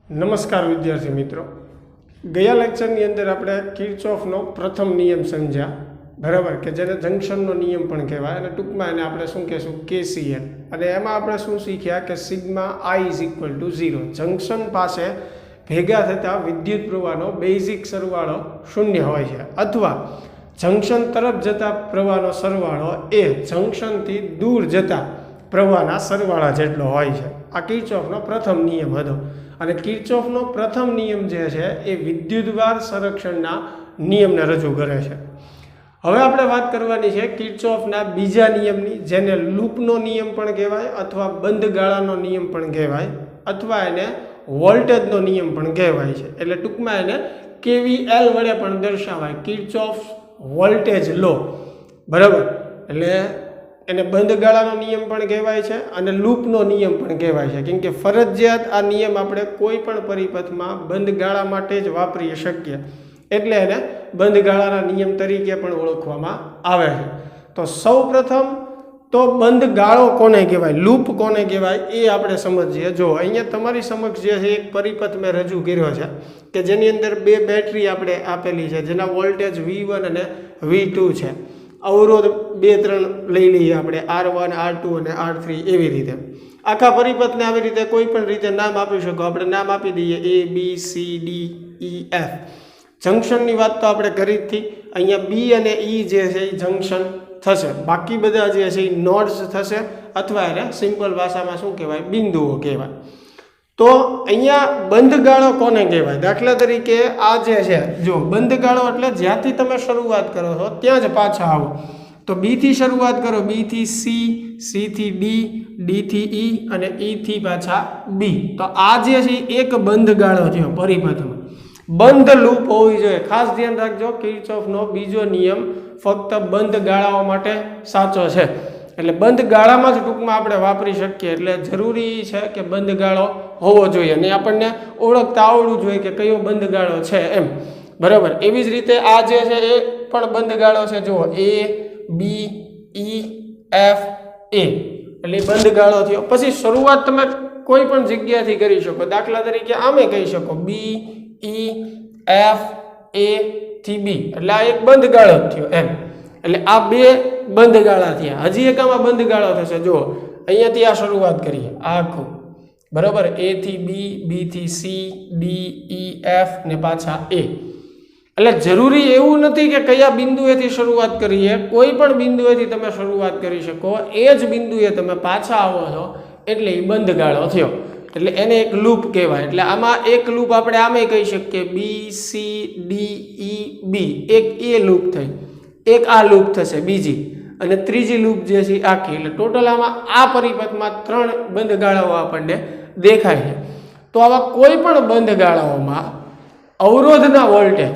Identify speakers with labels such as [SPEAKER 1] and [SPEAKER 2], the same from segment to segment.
[SPEAKER 1] નમસ્કાર વિદ્યાર્થી મિત્રો, ગયા લેક્ચરની અંદર આપણે કિર્ચોફનો પ્રથમ નિયમ સમજ્યા, બરાબર, કે જેને જંક્શનનો નિયમ પણ કહેવાય અને ટૂંકમાં એને આપણે શું કહેશું, KCL. અને એમાં આપણે શું શીખ્યા કે sigma I is equal to 0. Junction પાસે ભેગા થતા વિદ્યુત પ્રવાહનો બેઝિક સરવાળો શૂન્ય હોય છે, અથવા જંક્શન તરફ જતા પ્રવાહનો સરવાળો એ જંક્શનથી દૂર જતા પ્રવાહના સરવાળા જેટલો હોય છે. આ કિર્ચોફનો પ્રથમ નિયમ હતો. અને કિર્ચોફનો પ્રથમ નિયમ જે છે એ વિદ્યુતભાર સંરક્ષણના નિયમને રજૂ કરે છે. હવે આપણે વાત કરવાની છે કિર્ચોફના બીજા નિયમની, જેને લૂપનો નિયમ પણ કહેવાય, અથવા બંધ ગાળાનો નિયમ પણ કહેવાય, અથવા એને વોલ્ટેજનો નિયમ પણ કહેવાય છે. એટલે ટૂંકમાં એને KVL વડે પણ દર્શાવાય, કિર્ચોફ વોલ્ટેજ લો, બરાબર. એટલે એને બંધ ગાળાનો નિયમ પણ કહેવાય છે અને લૂપનો નિયમ પણ કહેવાય છે, કેમ કે ફરજિયાત આ નિયમ આપણે કોઈ પણ પરિપથમાં બંધ ગાળા માટે જ વાપરી શકીએ, એટલે એને બંધ ગાળાના નિયમ તરીકે પણ ઓળખવામાં આવે છે. તો સૌ પ્રથમ તો બંધ ગાળો કોને કહેવાય, લૂપ કોને કહેવાય, એ આપણે સમજીએ. જો અહીંયા તમારી સમક્ષ જે છે એક પરિપથ મેં રજૂ કર્યો છે કે જેની અંદર બે બેટરી આપણે આપેલી છે, જેના વોલ્ટેજ V1 અને V2 છે. અવરોધ 2-3 લઈ લઈએ આપણે, R1, R2 અને R3, એવી રીતે આખા પરિપથને આવી રીતે કોઈ પણ રીતે નામ આપી શકો. આપણે નામ આપી દઈએ A, B, C, D, E, F. જંક્શનની વાત તો આપણે કરી જ હતી. અહીંયા B અને E જે છે એ જંક્શન થશે, બાકી બધા જે છે એ નોડ્સ થશે, અથવા એને સિમ્પલ ભાષામાં શું કહેવાય, બિંદુઓ કહેવાય. તો અહીંયા બંધ ગાળો કોને કહેવાય? દાખલા તરીકે આ જે છે, જો બંધ ગાળો એટલે જ્યાંથી તમે શરૂઆત કરો છો ત્યાં જ પાછા આવો. તો B થી શરૂઆત કરો, B થી C, C થી D, D થી E અને E થી પાછા B. તો આ જે છે એક બંધ ગાળો થયો પરિપથમાં. બંધ લૂપ હોવી જોઈએ. ખાસ ધ્યાન રાખજો, કિર્ચોફનો બીજો નિયમ ફક્ત બંધ ગાળાઓ માટે સાચો છે. એટલે બંધ ગાળામાં જ ટૂંકમાં આપણે વાપરી શકીએ. એટલે જરૂરી છે કે બંધ ગાળો હોવો જોઈએ અને આપણને ઓળખતા આવડવું જોઈએ કે કયો બંધ ગાળો છે એમ, બરાબર. એવી જ રીતે આ જે છે એ પણ બંધ ગાળો છે. જુઓ, A, B, E, F, A, એટલે બંધ ગાળો થયો. પછી શરૂઆત તમે કોઈ પણ જગ્યાથી કરી શકો. દાખલા તરીકે આમે કહી શકો B, E, F, A થી B, એટલે આ એક બંધ ગાળો થયો એમ. એટલે આ બે બંધ ગાળા થયા. હજી એક આમાં બંધ ગાળો થશે. જુઓ, અહીંયાથી આ શરૂઆત કરીએ, આ આખું, બરાબર. A થી B, B થી C, D, E, F ને પાછા A. એટલે જરૂરી એવું નથી કે કયા બિંદુએથી શરૂઆત કરીએ, કોઈ પણ બિંદુએથી તમે શરૂઆત કરી શકો. એ જ બિંદુએ તમે પાછા આવો છો એટલે એ બંધ ગાળો થયો. એટલે એને એક લૂપ કહેવાય. એટલે આમાં એક લૂપ આપણે આમે કહી શકીએ, B, C, D, E, B, એક એ લૂપ થઈ, એક આ લૂપ થશે બીજી, અને ત્રીજી લૂપ જે છે આખી. એટલે ટોટલ આમાં આ પરિપથમાં 3 બંધ ગાળાઓ આપણને દેખાય છે. તો આવા કોઈ પણ બંધ ગાળાઓમાં અવરોધના વોલ્ટેજ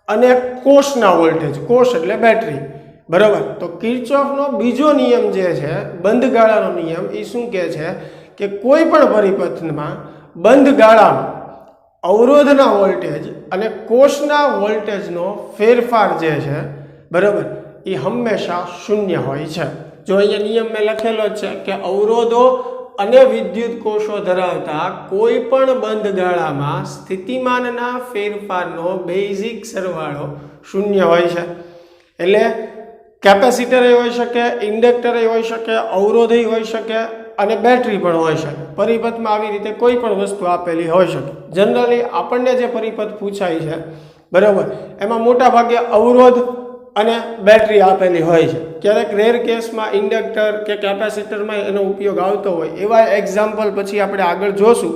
[SPEAKER 1] અને કોષના વોલ્ટેજ, કોષ એટલે બેટરી, બરાબર. તો કિર્ચોફનો બીજો નિયમ જે છે બંધ ગાળાનો નિયમ, એ શું કહે છે કે કોઈ પણ પરિપથમાં બંધ ગાળામાં અવરોધના વોલ્ટેજ અને કોષના વોલ્ટેજનો ફેરફાર જે છે, બરાબર, એ હંમેશા શૂન્ય હોય છે. જો અહીંયા નિયમ મેં લખેલો છે કે અવરોધો અને વિદ્યુત કોષો ધરાવતા કોઈ પણ બંધ ગાળામાં સ્થિતિમાનના ફેરફારનો બેઝિક સરવાળો શૂન્ય હોય છે. એટલે કેપેસિટર હોઈ શકે, ઇન્ડક્ટર હોઈ શકે, અવરોધ હોઈ શકે અને બેટરી પણ હોઈ શકે. પરિપથમાં આવી રીતે કોઈ પણ વસ્તુ આપેલી હોઈ શકે. જનરલી આપણને જે પરિપથ પૂછાય છે, બરાબર, એમાં મોટા ભાગે અવરોધ અને બેટરી આપેલી હોય છે. ક્યારેક રેર કેસમાં ઇન્ડક્ટર કે કેપેસિટરમાં એનો ઉપયોગ આવતો હોય, એવા એક્ઝામ્પલ પછી આપણે આગળ જોશું.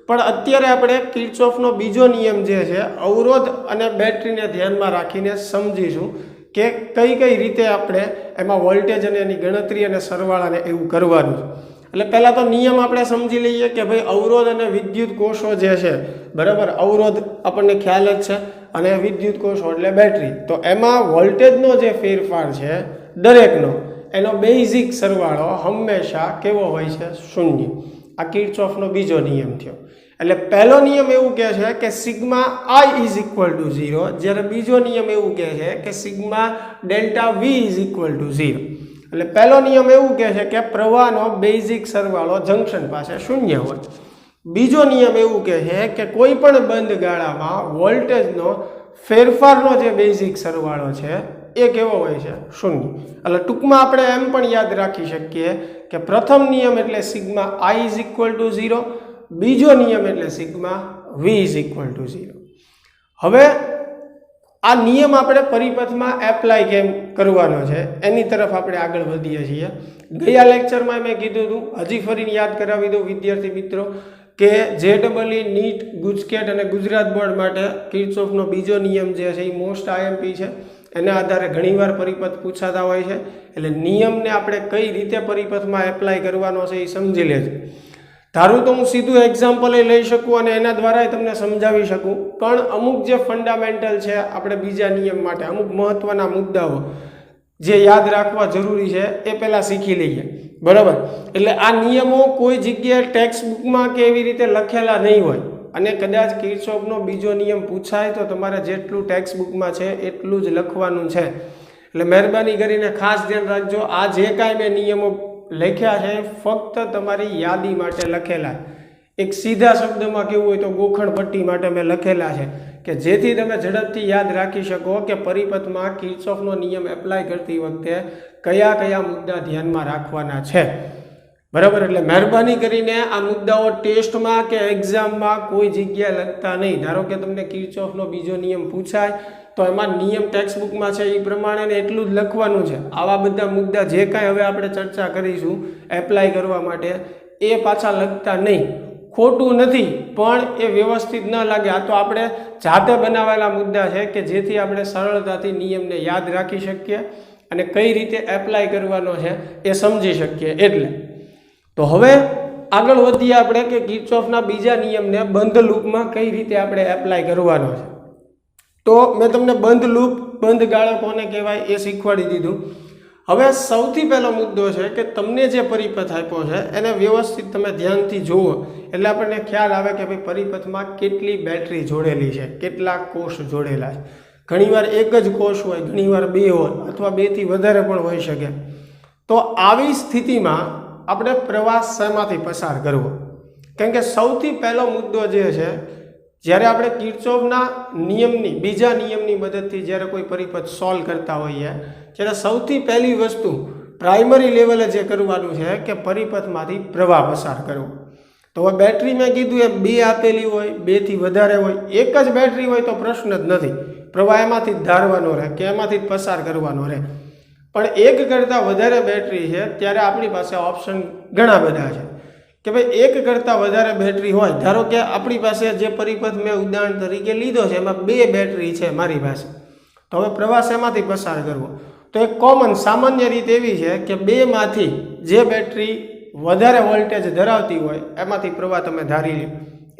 [SPEAKER 1] પણ અત્યારે આપણે કિર્ચોફનો બીજો નિયમ જે છે અવરોધ અને બેટરીને ધ્યાનમાં રાખીને સમજીશું કે કઈ કઈ રીતે આપણે એમાં વોલ્ટેજ અને એની ગણતરી અને સરવાળાને એવું કરવાનું છે. એટલે પહેલાં તો નિયમ આપણે સમજી લઈએ કે ભાઈ અવરોધ અને વિદ્યુત કોષો જે છે, બરાબર, અવરોધ આપણને ખ્યાલ જ છે અને વિદ્યુત કોષો એટલે બેટરી. તો એમાં વોલ્ટેજનો જે ફેરફાર છે દરેકનો, એનો બેઝિક સરવાળો હંમેશા કેવો હોય છે? શૂન્ય. આ કિર્ચોફનો બીજો નિયમ થયો. એટલે પહેલો નિયમ એવું કહે છે કે sigma I is equal to 0, જ્યારે બીજો નિયમ એવું કહે છે કે sigma delta V is equal to 0. એટલે પહેલો નિયમ એવું કહે છે કે પ્રવાહનો બેઝિક સરવાળો જંક્શન પાસે શૂન્ય હોય. બીજો નિયમ એવું કહે છે કે કોઈ પણ બંધ ગાળામાં વોલ્ટેજનો ફેરફારનો જે બેઝિક સરવાળો છે એ કેવો હોય છે? શૂન્ય. એટલે ટૂંકમાં આપણે એમ પણ યાદ રાખી શકીએ કે પ્રથમ નિયમ એટલે sigma I is equal to 0, બીજો નિયમ એટલે sigma V is equal to 0. હવે આ નિયમ આપણે પરિપથમાં એપ્લાય કેમ કરવાનો છે એની તરફ આપણે આગળ વધીએ છીએ. ગયા લેક્ચરમાં મેં કીધું હતું, હજી ફરીને યાદ કરાવી દઉં વિદ્યાર્થી મિત્રો, કે JEE, નીટ, ગુજકેટ અને ગુજરાત બોર્ડ માટે કિર્ચોફનો બીજો નિયમ જે છે એ મોસ્ટ IMP છે. એના આધારે ઘણીવાર પરિપથ પૂછાતા હોય છે. એટલે નિયમને આપણે કઈ રીતે પરિપથમાં એપ્લાય કરવાનો છે એ સમજી લેજો. ધારું તો હું સીધું એક્ઝામ્પલ લઈ શકું અને એના દ્વારા તમને સમજાવી શકું, પણ અમુક જે ફંડામેન્ટલ છે આપણે બીજા નિયમ માટે અમુક મહત્વના મુદ્દાઓ જે યાદ રાખવા જરૂરી છે એ પહેલાં શીખી લઈએ. બરાબર? એટલે આ નિયમો કોઈ જગ્યાએ ટેક્સ્ટ બુકમાં કે એવી રીતે લખેલા નહીં હોય, અને કદાચ કિર્ચોફનો બીજો નિયમ પૂછાય તો તમારે જેટલું ટેક્સ્ટ બુકમાં છે એટલું જ લખવાનું છે. એટલે મહેરબાની કરીને ખાસ ધ્યાન રાખજો, આ જે કાંઈ મેં નિયમો લખ્યા છે ફક્ત તમારી યાદી માટે લખેલા. એક સીધા શબ્દમાં કેવું હોય તો ગોખણ પટ્ટી માટે મેં લખેલા છે કે જેથી તમે ઝડપથી યાદ રાખી શકો કે પરિપથમાં કિર્ચોફનો નિયમ એપ્લાય કરતી વખતે કયા કયા મુદ્દા ધ્યાનમાં રાખવાના છે. બરાબર? એટલે મહેરબાની કરીને આ મુદ્દાઓ ટેસ્ટમાં કે એક્ઝામમાં કોઈ જગ્યાએ લખતા નહીં. ધારો કે તમને કિર્ચોફનો બીજો નિયમ પૂછાય તો એમાં નિયમ ટેક્સ્ટ બુકમાં છે એ પ્રમાણે એટલું જ લખવાનું છે. આવા બધા મુદ્દા જે કાંઈ હવે આપણે ચર્ચા કરીશું એપ્લાય કરવા માટે એ પાછા લખતા નહીં. ખોટું નથી, પણ એ વ્યવસ્થિત ન લાગે. આ તો આપણે જાતે બનાવેલા મુદ્દા છે કે જેથી આપણે સરળતાથી નિયમને યાદ રાખી શકીએ અને કઈ રીતે એપ્લાય કરવાનો છે એ સમજી શકીએ. એટલે તો હવે આગળ વધીએ આપણે કે કિર્ચોફના બીજા નિયમને બંધ લૂપમાં કઈ રીતે આપણે એપ્લાય કરવાનો છે. તો મેં તમને બંધ લૂપ, બંધ ગાળો કોને કહેવાય એ શીખવાડી દીધું. હવે સૌથી પહેલો મુદ્દો છે કે તમને જે પરિપથ આપ્યો છે એને વ્યવસ્થિત તમે ધ્યાનથી જુઓ એટલે આપણને ખ્યાલ આવે કે ભાઈ પરિપથમાં કેટલી બેટરી જોડેલી છે, કેટલા કોષ જોડેલા છે. ઘણીવાર એક જ કોષ હોય, ઘણીવાર બે હોય, અથવા બેથી વધારે પણ હોઈ શકે. તો આવી સ્થિતિમાં આપણે પ્રવાહ શેમાંથી પસાર કરવો? કારણ કે સૌથી પહેલો મુદ્દો જે છે, જ્યારે આપણે કિર્ચોફના નિયમની, બીજા નિયમની મદદથી જ્યારે કોઈ પરિપથ સોલ્વ કરતા હોઈએ ત્યારે સૌથી પહેલી વસ્તુ પ્રાઇમરી લેવલે જે કરવાનું છે કે પરિપથમાંથી પ્રવાહ પસાર કરવો. તો હવે બેટરી મેં કીધું એ બે આપેલી હોય, બેથી વધારે હોય, એક જ બેટરી હોય તો પ્રશ્ન જ નથી, પ્રવાહ એમાંથી જ ધારવાનો રહે કે એમાંથી જ પસાર કરવાનો રહે. પણ એક કરતાં વધારે બેટરી છે ત્યારે આપણી પાસે ઓપ્શન ઘણા બધા છે કે ભાઈ એક કરતાં વધારે બેટરી હોય. ધારો કે આપણી પાસે જે પરિપથ મેં ઉદાહરણ તરીકે લીધો છે એમાં બે બેટરી છે મારી પાસે, તો હવે પ્રવાહ શેમાંથી પસાર કરવો? તો એક કોમન સામાન્ય રીત એવી છે કે બેમાંથી જે બેટરી વધારે વોલ્ટેજ ધરાવતી હોય એમાંથી પ્રવાહ તમે ધારી લો.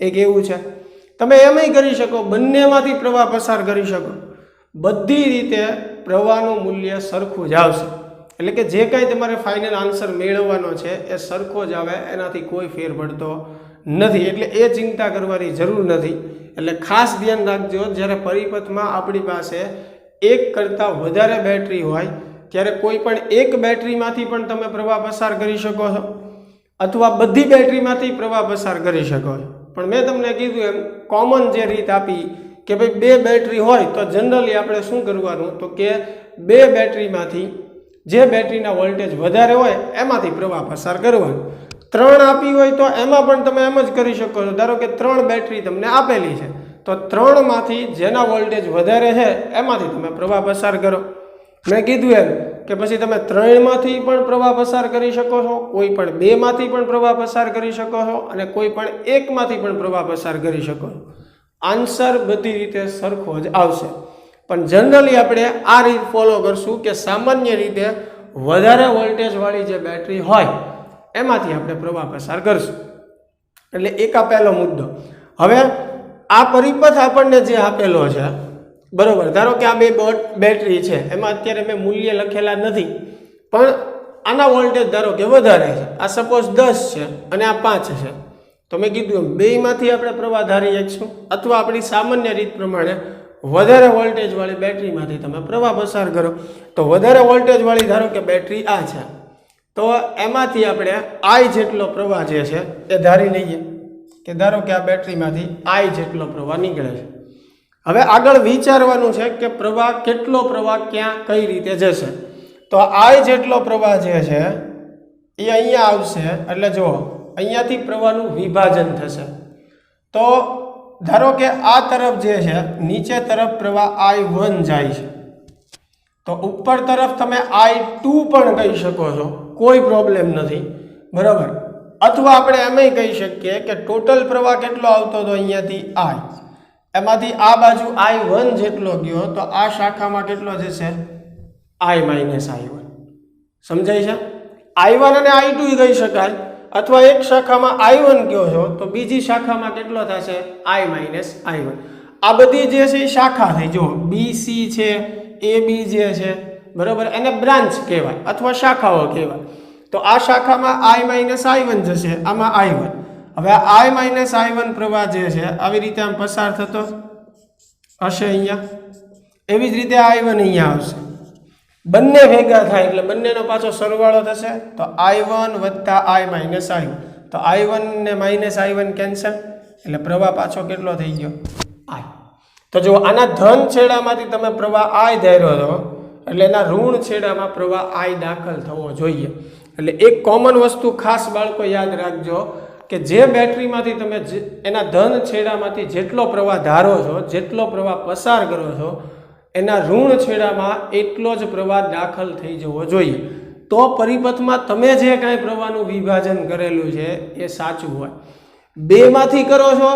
[SPEAKER 1] એક એવું છે. તમે એમય કરી શકો, બંનેમાંથી પ્રવાહ પસાર કરી શકો. બધી રીતે પ્રવાહનું મૂલ્ય સરખું જ આવશે. એટલે કે જે કાંઈ તમારે ફાઇનલ આન્સર મેળવવાનો છે એ સરખો જ આવે, એનાથી કોઈ ફેર પડતો નથી. એટલે એ ચિંતા કરવાની જરૂર નથી. એટલે ખાસ ધ્યાન રાખજો, જ્યારે પરિપથમાં આપણી પાસે એક કરતાં વધારે બેટરી હોય ત્યારે કોઈ પણ એક બેટરીમાંથી પણ તમે પ્રવાહ પસાર કરી શકો છો અથવા બધી બેટરીમાંથી પ્રવાહ પસાર કરી શકો છો. પણ મેં તમને કીધું એમ કોમન જે રીત આપી કે ભાઈ બે બેટરી હોય તો જનરલી આપણે શું કરવાનું, તો કે બે બેટરીમાંથી જે બેટરીના વોલ્ટેજ વધારે હોય એમાંથી પ્રવાહ પસાર કરવાનો. ત્રણ આપી હોય તો એમાં પણ તમે એમ જ કરી શકો છો. ધારો કે ત્રણ બેટરી તમને આપેલી છે તો ત્રણમાંથી જેના વોલ્ટેજ વધારે છે એમાંથી તમે પ્રવાહ પસાર કરો. મેં કીધું એમ કે પછી તમે ત્રણમાંથી પણ પ્રવાહ પસાર કરી શકો છો, કોઈ પણ બેમાંથી પણ પ્રવાહ પસાર કરી શકો છો અને કોઈ પણ એકમાંથી પણ પ્રવાહ પસાર કરી શકો છો. આન્સર બધી રીતે સરખો જ આવશે. પણ જનરલી આપણે આ રીત ફોલો કરશું કે સામાન્ય રીતે વધારે વોલ્ટેજવાળી જે બેટરી હોય એમાંથી આપણે પ્રવાહ પસાર કરશું. એટલે એક આ પહેલો મુદ્દો. હવે આ પરિપથ આપણને જે આપેલો છે, બરોબર, ધારો કે આ બે બેટરી છે એમાં અત્યારે મેં મૂલ્ય લખેલા નથી, પણ આના વોલ્ટેજ ધારો કે વધારે છે, આ સપોઝ 10 છે અને આ 5 છે, તો મેં કીધું બેમાંથી આપણે પ્રવાહ ધારી શકશું અથવા આપણી સામાન્ય રીત પ્રમાણે વધારે વોલ્ટેજવાળી બેટરીમાંથી તમે પ્રવાહ પસાર કરો. તો વધારે વોલ્ટેજવાળી ધારો કે બેટરી આ છે તો એમાંથી આપણે I જેટલો પ્રવાહ જે છે એ ધારી લઈએ. કે ધારો કે આ બેટરીમાંથી I જેટલો પ્રવાહ નીકળે છે. હવે આગળ વિચારવાનું છે કે પ્રવાહ કેટલો પ્રવાહ ક્યાં કઈ રીતે જશે. તો I જેટલો પ્રવાહ જે છે એ અહીંયા આવશે, એટલે જો અહીંયાથી પ્રવાહનું વિભાજન થશે. તો ધારો કે આ તરફ જે છે નીચે તરફ પ્રવાહ I1 જાય છે, તો ઉપર તરફ તમે I2 પણ કહી શકો છો, કોઈ પ્રોબ્લેમ નથી, બરાબર. અથવા આપણે એમય કહી શકીએ કે ટોટલ પ્રવાહ કેટલો આવતો હતો અહીંયાથી I, એમાંથી આ બાજુ I1 જેટલો ગયો, તો આ શાખામાં કેટલો જશે I માઇનસ I1. સમજાય છે? I1 અને I2 કહી શકાય, અથવા એક શાખામાં I1 ગયો છો તો બીજી શાખામાં કેટલો થશે I માઇનસ I1. આ બધી જે છે એ શાખા થઈ. જો BC છે, AB જે છે, બરાબર, એને બ્રાન્ચ કહેવાય અથવા શાખાઓ કહેવાય. તો આ શાખામાં I માઇનસ I1 જશે, આમાં I1. હવે આ I માઇનસ I1 પ્રવાહ જે છે આવી રીતે આમ પસાર થતો હશે અહીંયા, એવી જ રીતે I1 અહીંયા આવશે. બંને ભેગા થાય એટલે બંનેનો પાછો સરવાળો થશે, તો I1 વત્તા I માઇનસ I1. તો I1 ને માઇનસ I1 કેન્સલ, એટલે પ્રવાહ પાછો કેટલો થઈ ગયો I. તો જો આના ધન છેડામાંથી તમે પ્રવાહ I ધાર્યો હતો, એટલે એના ઋણ છેડામાં પ્રવાહ I દાખલ થવો જોઈએ. એટલે એક કોમન વસ્તુ ખાસ બાળકો યાદ રાખજો કે જે બેટરીમાંથી તમે એના ધન છેડામાંથી જેટલો પ્રવાહ ધારો છો, જેટલો પ્રવાહ પસાર કરો છો, એના ઋણ છેડામાં એટલો જ પ્રવાહ દાખલ થઈ જવો જોઈએ. તો પરિપથમાં તમે જે કાંઈ પ્રવાહનું વિભાજન કરેલું છે એ સાચું હોય. બેમાંથી કરો છો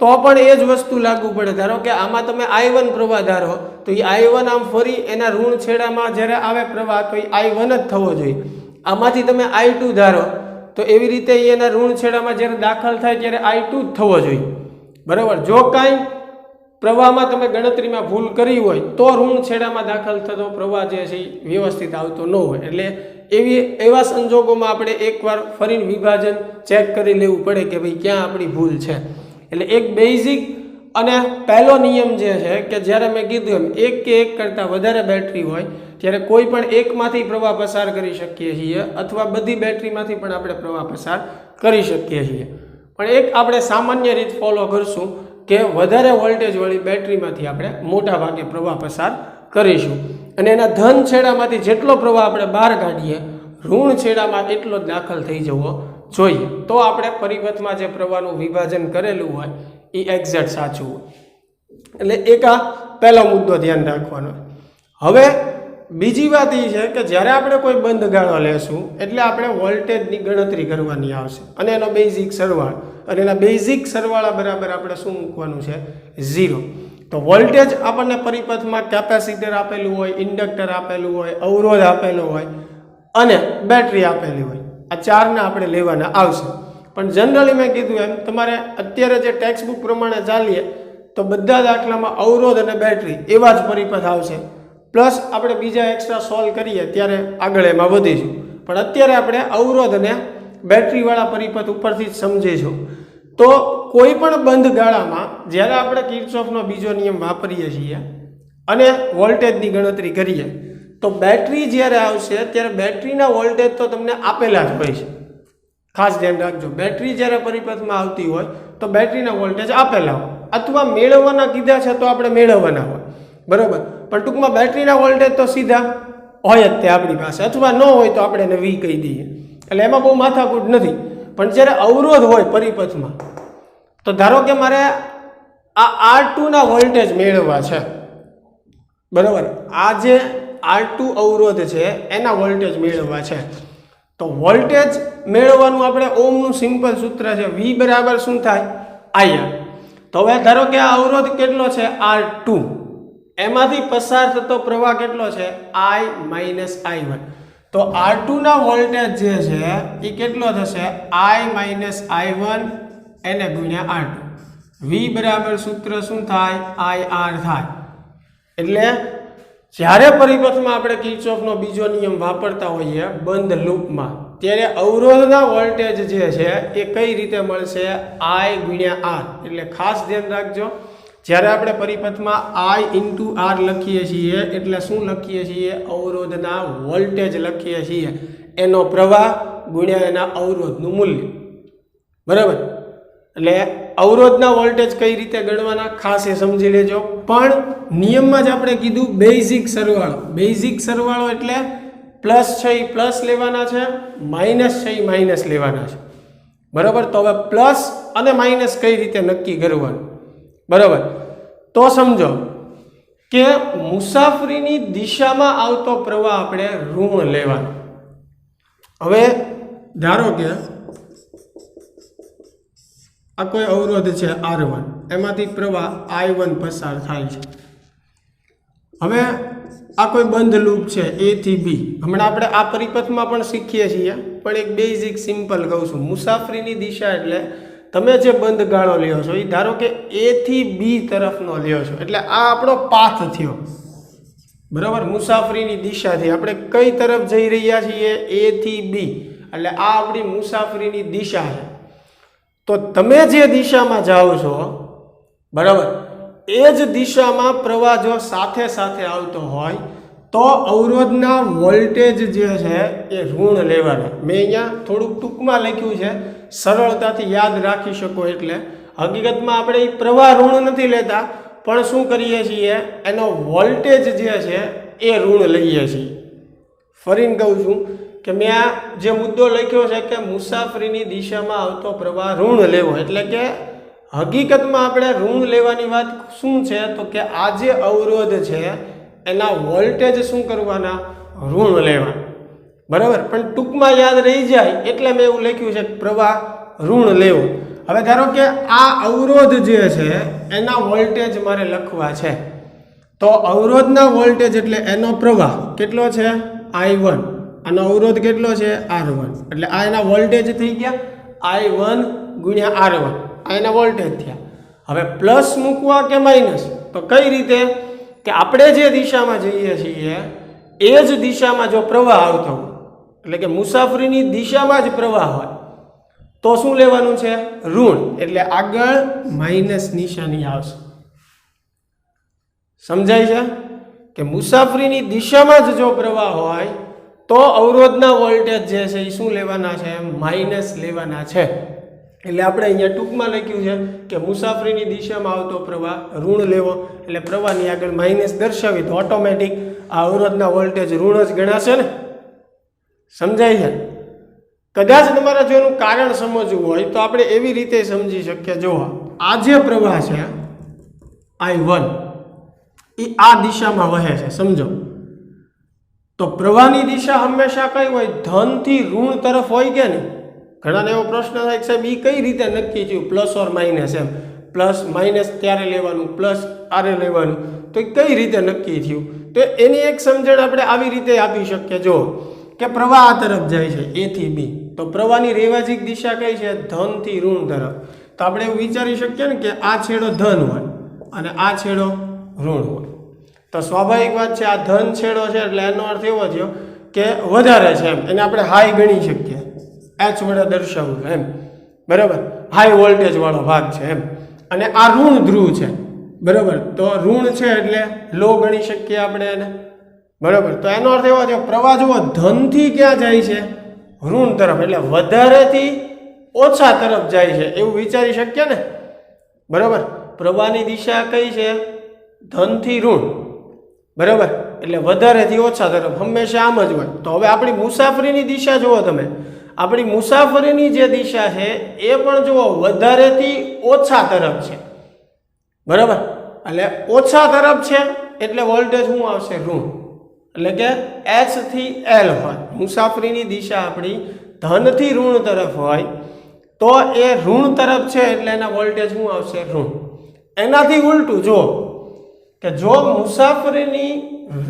[SPEAKER 1] તો પણ એ જ વસ્તુ લાગુ પડે. ધારો કે આમાં તમે I1 પ્રવાહ ધારો, તો એ I1 આમ ફરી એના ઋણ છેડામાં જ્યારે આવે પ્રવાહ તો એ I1 જ થવો જોઈએ. આમાંથી તમે I2 ધારો તો એવી રીતે એના ઋણ છેડામાં જ્યારે દાખલ થાય ત્યારે I2 જ થવો જોઈએ, બરાબર. જો કાંઈ પ્રવાહમાં તમે ગણતરીમાં ભૂલ કરી હોય તો ઋણ છેડામાં દાખલ થતો પ્રવાહ જે છે એ વ્યવસ્થિત આવતો ન હોય. એટલે એવા સંજોગોમાં આપણે એકવાર ફરીને વિભાજન ચેક કરી લેવું પડે કે ભાઈ ક્યાં આપણી ભૂલ છે. એટલે એક બેઝિક અને પહેલો નિયમ જે છે કે જ્યારે મેં કીધું એમ એક કે એક કરતાં વધારે બેટરી હોય ત્યારે કોઈ પણ એકમાંથી પ્રવાહ પસાર કરી શકીએ છીએ, અથવા બધી બેટરીમાંથી પણ આપણે પ્રવાહ પસાર કરી શકીએ છીએ. પણ એક આપણે સામાન્ય રીત ફોલો કરશું કે વધારે વોલ્ટેજવાળી બેટરીમાંથી આપણે મોટા ભાગે પ્રવાહ પસાર કરીશું, અને એના ધન છેડામાંથી જેટલો પ્રવાહ આપણે બહાર કાઢીએ, ઋણ છેડામાં એટલો જ દાખલ થઈ જવો જોઈએ. તો આપણે પરિપથમાં જે પ્રવાહનું વિભાજન કરેલું હોય એ એક્ઝેક્ટ સાચું હોય. એટલે એક આ પહેલો મુદ્દો ધ્યાન રાખવાનો. હવે બીજી વાત એ છે કે જ્યારે આપણે કોઈ બંધ ગાળો લેશું એટલે આપણે વોલ્ટેજની ગણતરી કરવાની આવશે, અને એનો બેઝિક સરવાળો, અને એના બેઝિક સરવાળા બરાબર આપણે શું મૂકવાનું છે 0. તો વોલ્ટેજ આપણને પરિપથમાં કેપેસિટર આપેલું હોય, ઇન્ડક્ટર આપેલું હોય, અવરોધ આપેલો હોય અને બેટરી આપેલી હોય, આ ચારના આપણે લેવાના આવશે. પણ જનરલી મેં કીધું એમ તમારે અત્યારે જે ટેક્સ્ટ બુક પ્રમાણે ચાલીએ તો બધા દાખલામાં અવરોધ અને બેટરી એવા જ પરિપથ આવશે. પ્લસ આપણે બીજા એક્સ્ટ્રા સોલ્વ કરીએ ત્યારે આગળ એમાં વધીશું. પણ અત્યારે આપણે અવરોધ અને બેટરીવાળા પરિપથ ઉપરથી જ સમજીશું. તો કોઈ પણ બંધ ગાળામાં જ્યારે આપણે કિર્ચોફનો બીજો નિયમ વાપરીએ છીએ અને વોલ્ટેજની ગણતરી કરીએ તો બેટરી જ્યારે આવશે ત્યારે બેટરીના વોલ્ટેજ તો તમને આપેલા જ હોય છે. ખાસ ધ્યાન રાખજો, બેટરી જ્યારે પરિપથમાં આવતી હોય તો બેટરીના વોલ્ટેજ આપેલા હોય, અથવા મેળવવાના કીધા છે તો આપણે મેળવવાના હોય, બરાબર. પણ ટૂંકમાં બેટરીના વોલ્ટેજ તો સીધા હોય જ તે આપણી પાસે, અથવા ન હોય તો આપણે એને V કહી દઈએ. એટલે એમાં બહુ માથાકૂટ નથી. પણ જ્યારે અવરોધ હોય પરિપથમાં, તો ધારો કે મારે આ R2 ના વોલ્ટેજ મેળવવા છે, બરાબર. આ જે R2 અવરોધ છે એના વોલ્ટેજ મેળવવા છે. તો વોલ્ટેજ મેળવવાનું આપણે ઓમનું સિમ્પલ સૂત્ર છે, V બરાબર શું થાય IR. તો હવે ધારો કે આ અવરોધ કેટલો છે R2, એમાંથી પસાર થતો પ્રવાહ કેટલો છે I માઇનસ I1. તો R2 ના વોલ્ટેજ જે છે એ કેટલો થશે I માઇનસ I1 એને ગુણ્યા R2. V બરાબર સૂત્ર શું થાય IR થાય. એટલે જ્યારે પરિપથમાં આપણે કિર્ચોફનો બીજો નિયમ વાપરતા હોઈએ બંધ લૂપમાં, ત્યારે અવરોધના વોલ્ટેજ જે છે એ કઈ રીતે મળશે I ગુણ્યા R. એટલે ખાસ ધ્યાન રાખજો, જ્યારે આપણે પરિપથમાં I ઇન્ટુ R લખીએ છીએ એટલે શું લખીએ છીએ, અવરોધના વોલ્ટેજ લખીએ છીએ, એનો પ્રવાહ ગુણ્યા એના અવરોધનું મૂલ્ય, બરાબર. એટલે અવરોધના વોલ્ટેજ કઈ રીતે ગણવાના ખાસ એ સમજી લેજો. પણ નિયમમાં જ આપણે કીધું બેઝિક સરવાળો એટલે પ્લસ છે એ પ્લસ લેવાના છે, માઇનસ છે એ માઇનસ લેવાના છે. બરાબર. તો હવે પ્લસ અને માઇનસ કઈ રીતે નક્કી કરવાનું, બરાબર, તો સમજો કે મુસાફરીની દિશામાં આવતો પ્રવાહ આપણે ઋણ લેવાનો. હવે ધારો કે આ કોઈ અવરોધ છે R1, એમાંથી પ્રવાહ I1 પસાર થાય છે. હવે આ કોઈ બંધ લૂપ છે A થી B. હમણાં આપણે આ પરિપથમાં પણ શીખીએ છીએ, પણ એક બેઝિક સિમ્પલ કહું છું. મુસાફરીની દિશા એટલે તમે જે બંધ ગાળો લ્યો છો એ ધારો કે A થી B તરફનો લ્યો છો, એટલે આ આપણો પાથ થયો. બરાબર. મુસાફરીની દિશાથી આપણે કઈ તરફ જઈ રહ્યા છીએ? A થી B. એટલે આ આપણી મુસાફરીની દિશા છે. તો તમે જે દિશામાં જાઓ છો, બરાબર, એ જ દિશામાં પ્રવાહ જો સાથે સાથે આવતો હોય તો અવરોધના વોલ્ટેજ જે છે એ ઋણ લેવાના. મેં અહીંયા થોડુંક ટૂંકમાં લખ્યું છે, સરળતાથી યાદ રાખી શકો એટલે. હકીકતમાં આપણે એ પ્રવાહ ઋણ નથી લેતા, પણ શું કરીએ છીએ, એનો વોલ્ટેજ જે છે એ ઋણ લઈએ છીએ. ફરીને કહું છું કે મેં આ જે મુદ્દો લખ્યો છે કે મુસાફરીની દિશામાં આવતો પ્રવાહ ઋણ લેવો, એટલે કે હકીકતમાં આપણે ઋણ લેવાની વાત શું છે તો કે આ જે અવરોધ છે એના વોલ્ટેજ શું કરવાના? ઋણ લેવાના. બરાબર. પણ ટૂંકમાં યાદ રહી જાય એટલે મેં એવું લખ્યું છે કે પ્રવાહ ઋણ લેવો. હવે ધારો કે આ અવરોધ જે છે એના વોલ્ટેજ મારે લખવા છે, તો અવરોધના વોલ્ટેજ એટલે એનો પ્રવાહ કેટલો છે? I1. આનો અવરોધ કેટલો છે? R1. એટલે આ એના વોલ્ટેજ થઈ ગયા I1 ગુણ્યા R1. આ એના વોલ્ટેજ થયા. હવે પ્લસ મૂકવા કે માઇનસ? તો કઈ રીતે કે આપણે જે દિશામાં જઈએ છીએ એ જ દિશામાં જો પ્રવાહ આવતો હોય, એટલે કે મુસાફરીની દિશામાં જ પ્રવાહ હોય, તો શું લેવાનું છે? ઋણ. એટલે આગળ માઇનસ નિશાની આવશે. સમજાય છે કે મુસાફરીની દિશામાં જ જો પ્રવાહ હોય તો અવરોધના વોલ્ટેજ જે છે એ શું લેવાના છે? માઇનસ લેવાના છે. એટલે આપણે અહીંયા ટૂંકમાં લખ્યું છે કે મુસાફરીની દિશામાં આવતો પ્રવાહ ઋણ લેવો, એટલે પ્રવાહની આગળ માઇનસ દર્શાવી તો ઓટોમેટિક આ અવરોધના વોલ્ટેજ ઋણ જ ગણાશે ને. સમજાય છે? કદાચ તમારે જો એનું કારણ સમજવું હોય તો આપણે એવી રીતે સમજી શકીએ. જો આ જે પ્રવાહ છે I1 એ આ દિશામાં વહે છે, સમજો. તો પ્રવાહની દિશા હંમેશા કઈ હોય? ધનથી ઋણ તરફ હોય કે નહીં? ઘણાને એવો પ્રશ્ન થાય કે સાહેબ એ કઈ રીતે નક્કી થયું પ્લસ ઓર માઇનસ? એમ પ્લસ માઇનસ ત્યારે લેવાનું, પ્લસ આરે લેવાનું, તો એ કઈ રીતે નક્કી થયું? તો એની એક સમજણ આપણે આવી રીતે આપી શકીએ. જો કે પ્રવાહ આ તરફ જાય છે A થી B, તો પ્રવાહની રેવાજિક દિશા કઈ છે? ધનથી ઋણ તરફ. તો આપણે એવું વિચારી શકીએ ને કે આ છેડો ધન હોય અને આ છેડો ઋણ હોય. તો સ્વાભાવિક વાત છે, આ ધન છેડો છે એટલે એનો અર્થ એવો થયો કે વધારે છે, એમ એને આપણે હાઈ ગણી શકીએ, H વડે દર્શાવવું એમ. બરાબર. હાઈ વોલ્ટેજ વાળો ભાગ છે એમ. અને આ ઋણ ધ્રુવ છે, બરાબર. તો ઋણ છે એટલે લો ગણી શકીએ આપણે એને. બરાબર. તો એનો અર્થ એવો થયો પ્રવાહ જુઓ ધનથી ક્યાં જાય છે? ઋણ તરફ. એટલે વધારેથી ઓછા તરફ જાય છે એવું વિચારી શકીએ ને. બરાબર. પ્રવાહની દિશા કઈ છે? ધનથી ઋણ. બરાબર. એટલે વધારેથી ઓછા તરફ હંમેશા આમ જ હોય. તો હવે આપણી મુસાફરીની દિશા જુઓ તમે. આપણી મુસાફરીની જે દિશા છે એ પણ જુઓ વધારેથી ઓછા તરફ છે. બરાબર. એટલે ઓછા તરફ છે એટલે વોલ્ટેજ શું આવશે? ઋણ. એટલે કે H થી L હોય. મુસાફરીની દિશા આપણી ધનથી ઋણ તરફ હોય તો એ ઋણ તરફ છે એટલે એના વોલ્ટેજ શું આવશે? ઋણ. એનાથી ઉલટું જો કે જો મુસાફરીની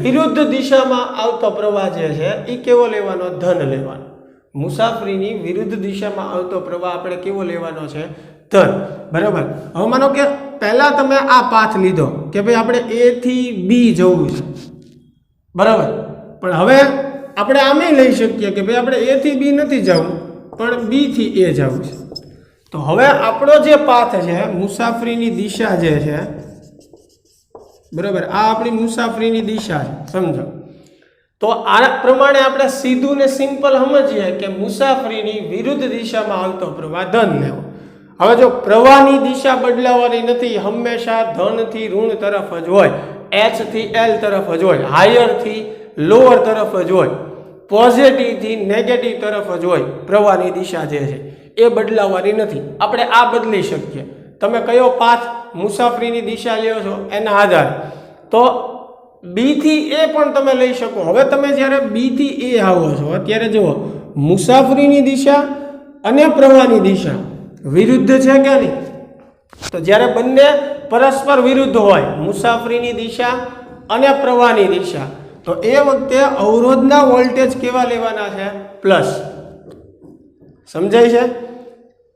[SPEAKER 1] વિરુદ્ધ દિશામાં આવતો પ્રવાહ જે છે એ કેવો લેવાનો? ધન લેવાનો. મુસાફરીની વિરુદ્ધ દિશામાં આવતો પ્રવાહ આપણે કેવો લેવાનો છે? ધન. બરાબર. હવે માનો કે પહેલા તમે આ પાથ લીધો કે ભાઈ આપણે A થી B જવું છે, બરાબર. પણ હવે આપણે આમે લઈ શકીએ કે ભાઈ આપણે A થી B નથી જવું પણ B થી A જવું છે. તો હવે આપણો જે પાથ છે, મુસાફરીની દિશા જે છે, બરાબર, આ આપણી મુસાફરીની દિશા છે, સમજો. તો આ પ્રમાણે આપણે સીધું ને સિમ્પલ સમજીએ કે મુસાફરીની વિરુદ્ધ દિશામાં આવતો પ્રવાહ ધન લેવો. હવે જો પ્રવાહની દિશા બદલાવાની નથી, હંમેશા ધનથી ઋણ તરફ જ હોય, એચ થી એલ તરફ જ હોય, હાયર થી લોઅર તરફ જ હોય, પોઝિટિવ થી નેગેટિવ તરફ જ હોય. પ્રવાહની દિશા જે છે એ બદલાવાની નથી. આપણે આ બદલી શકીએ. તમે કયો પાથ મુસાફરીની દિશા લ્યો છો એના આધારે તો બી થી એ પણ તમે લઈ શકો. હવે તમે જ્યારે બી થી એ આવો છો ત્યારે જુઓ, મુસાફરીની દિશા અને પ્રવાહની દિશા વિરુદ્ધ છે કે નહીં? તો જ્યારે બંને પરસ્પર વિરુદ્ધ હોય, મુસાફરીની દિશા અને પ્રવાહની દિશા, તો એ વખતે અવરોધના વોલ્ટેજ કેવા લેવાના છે? પ્લસ. સમજાય છે?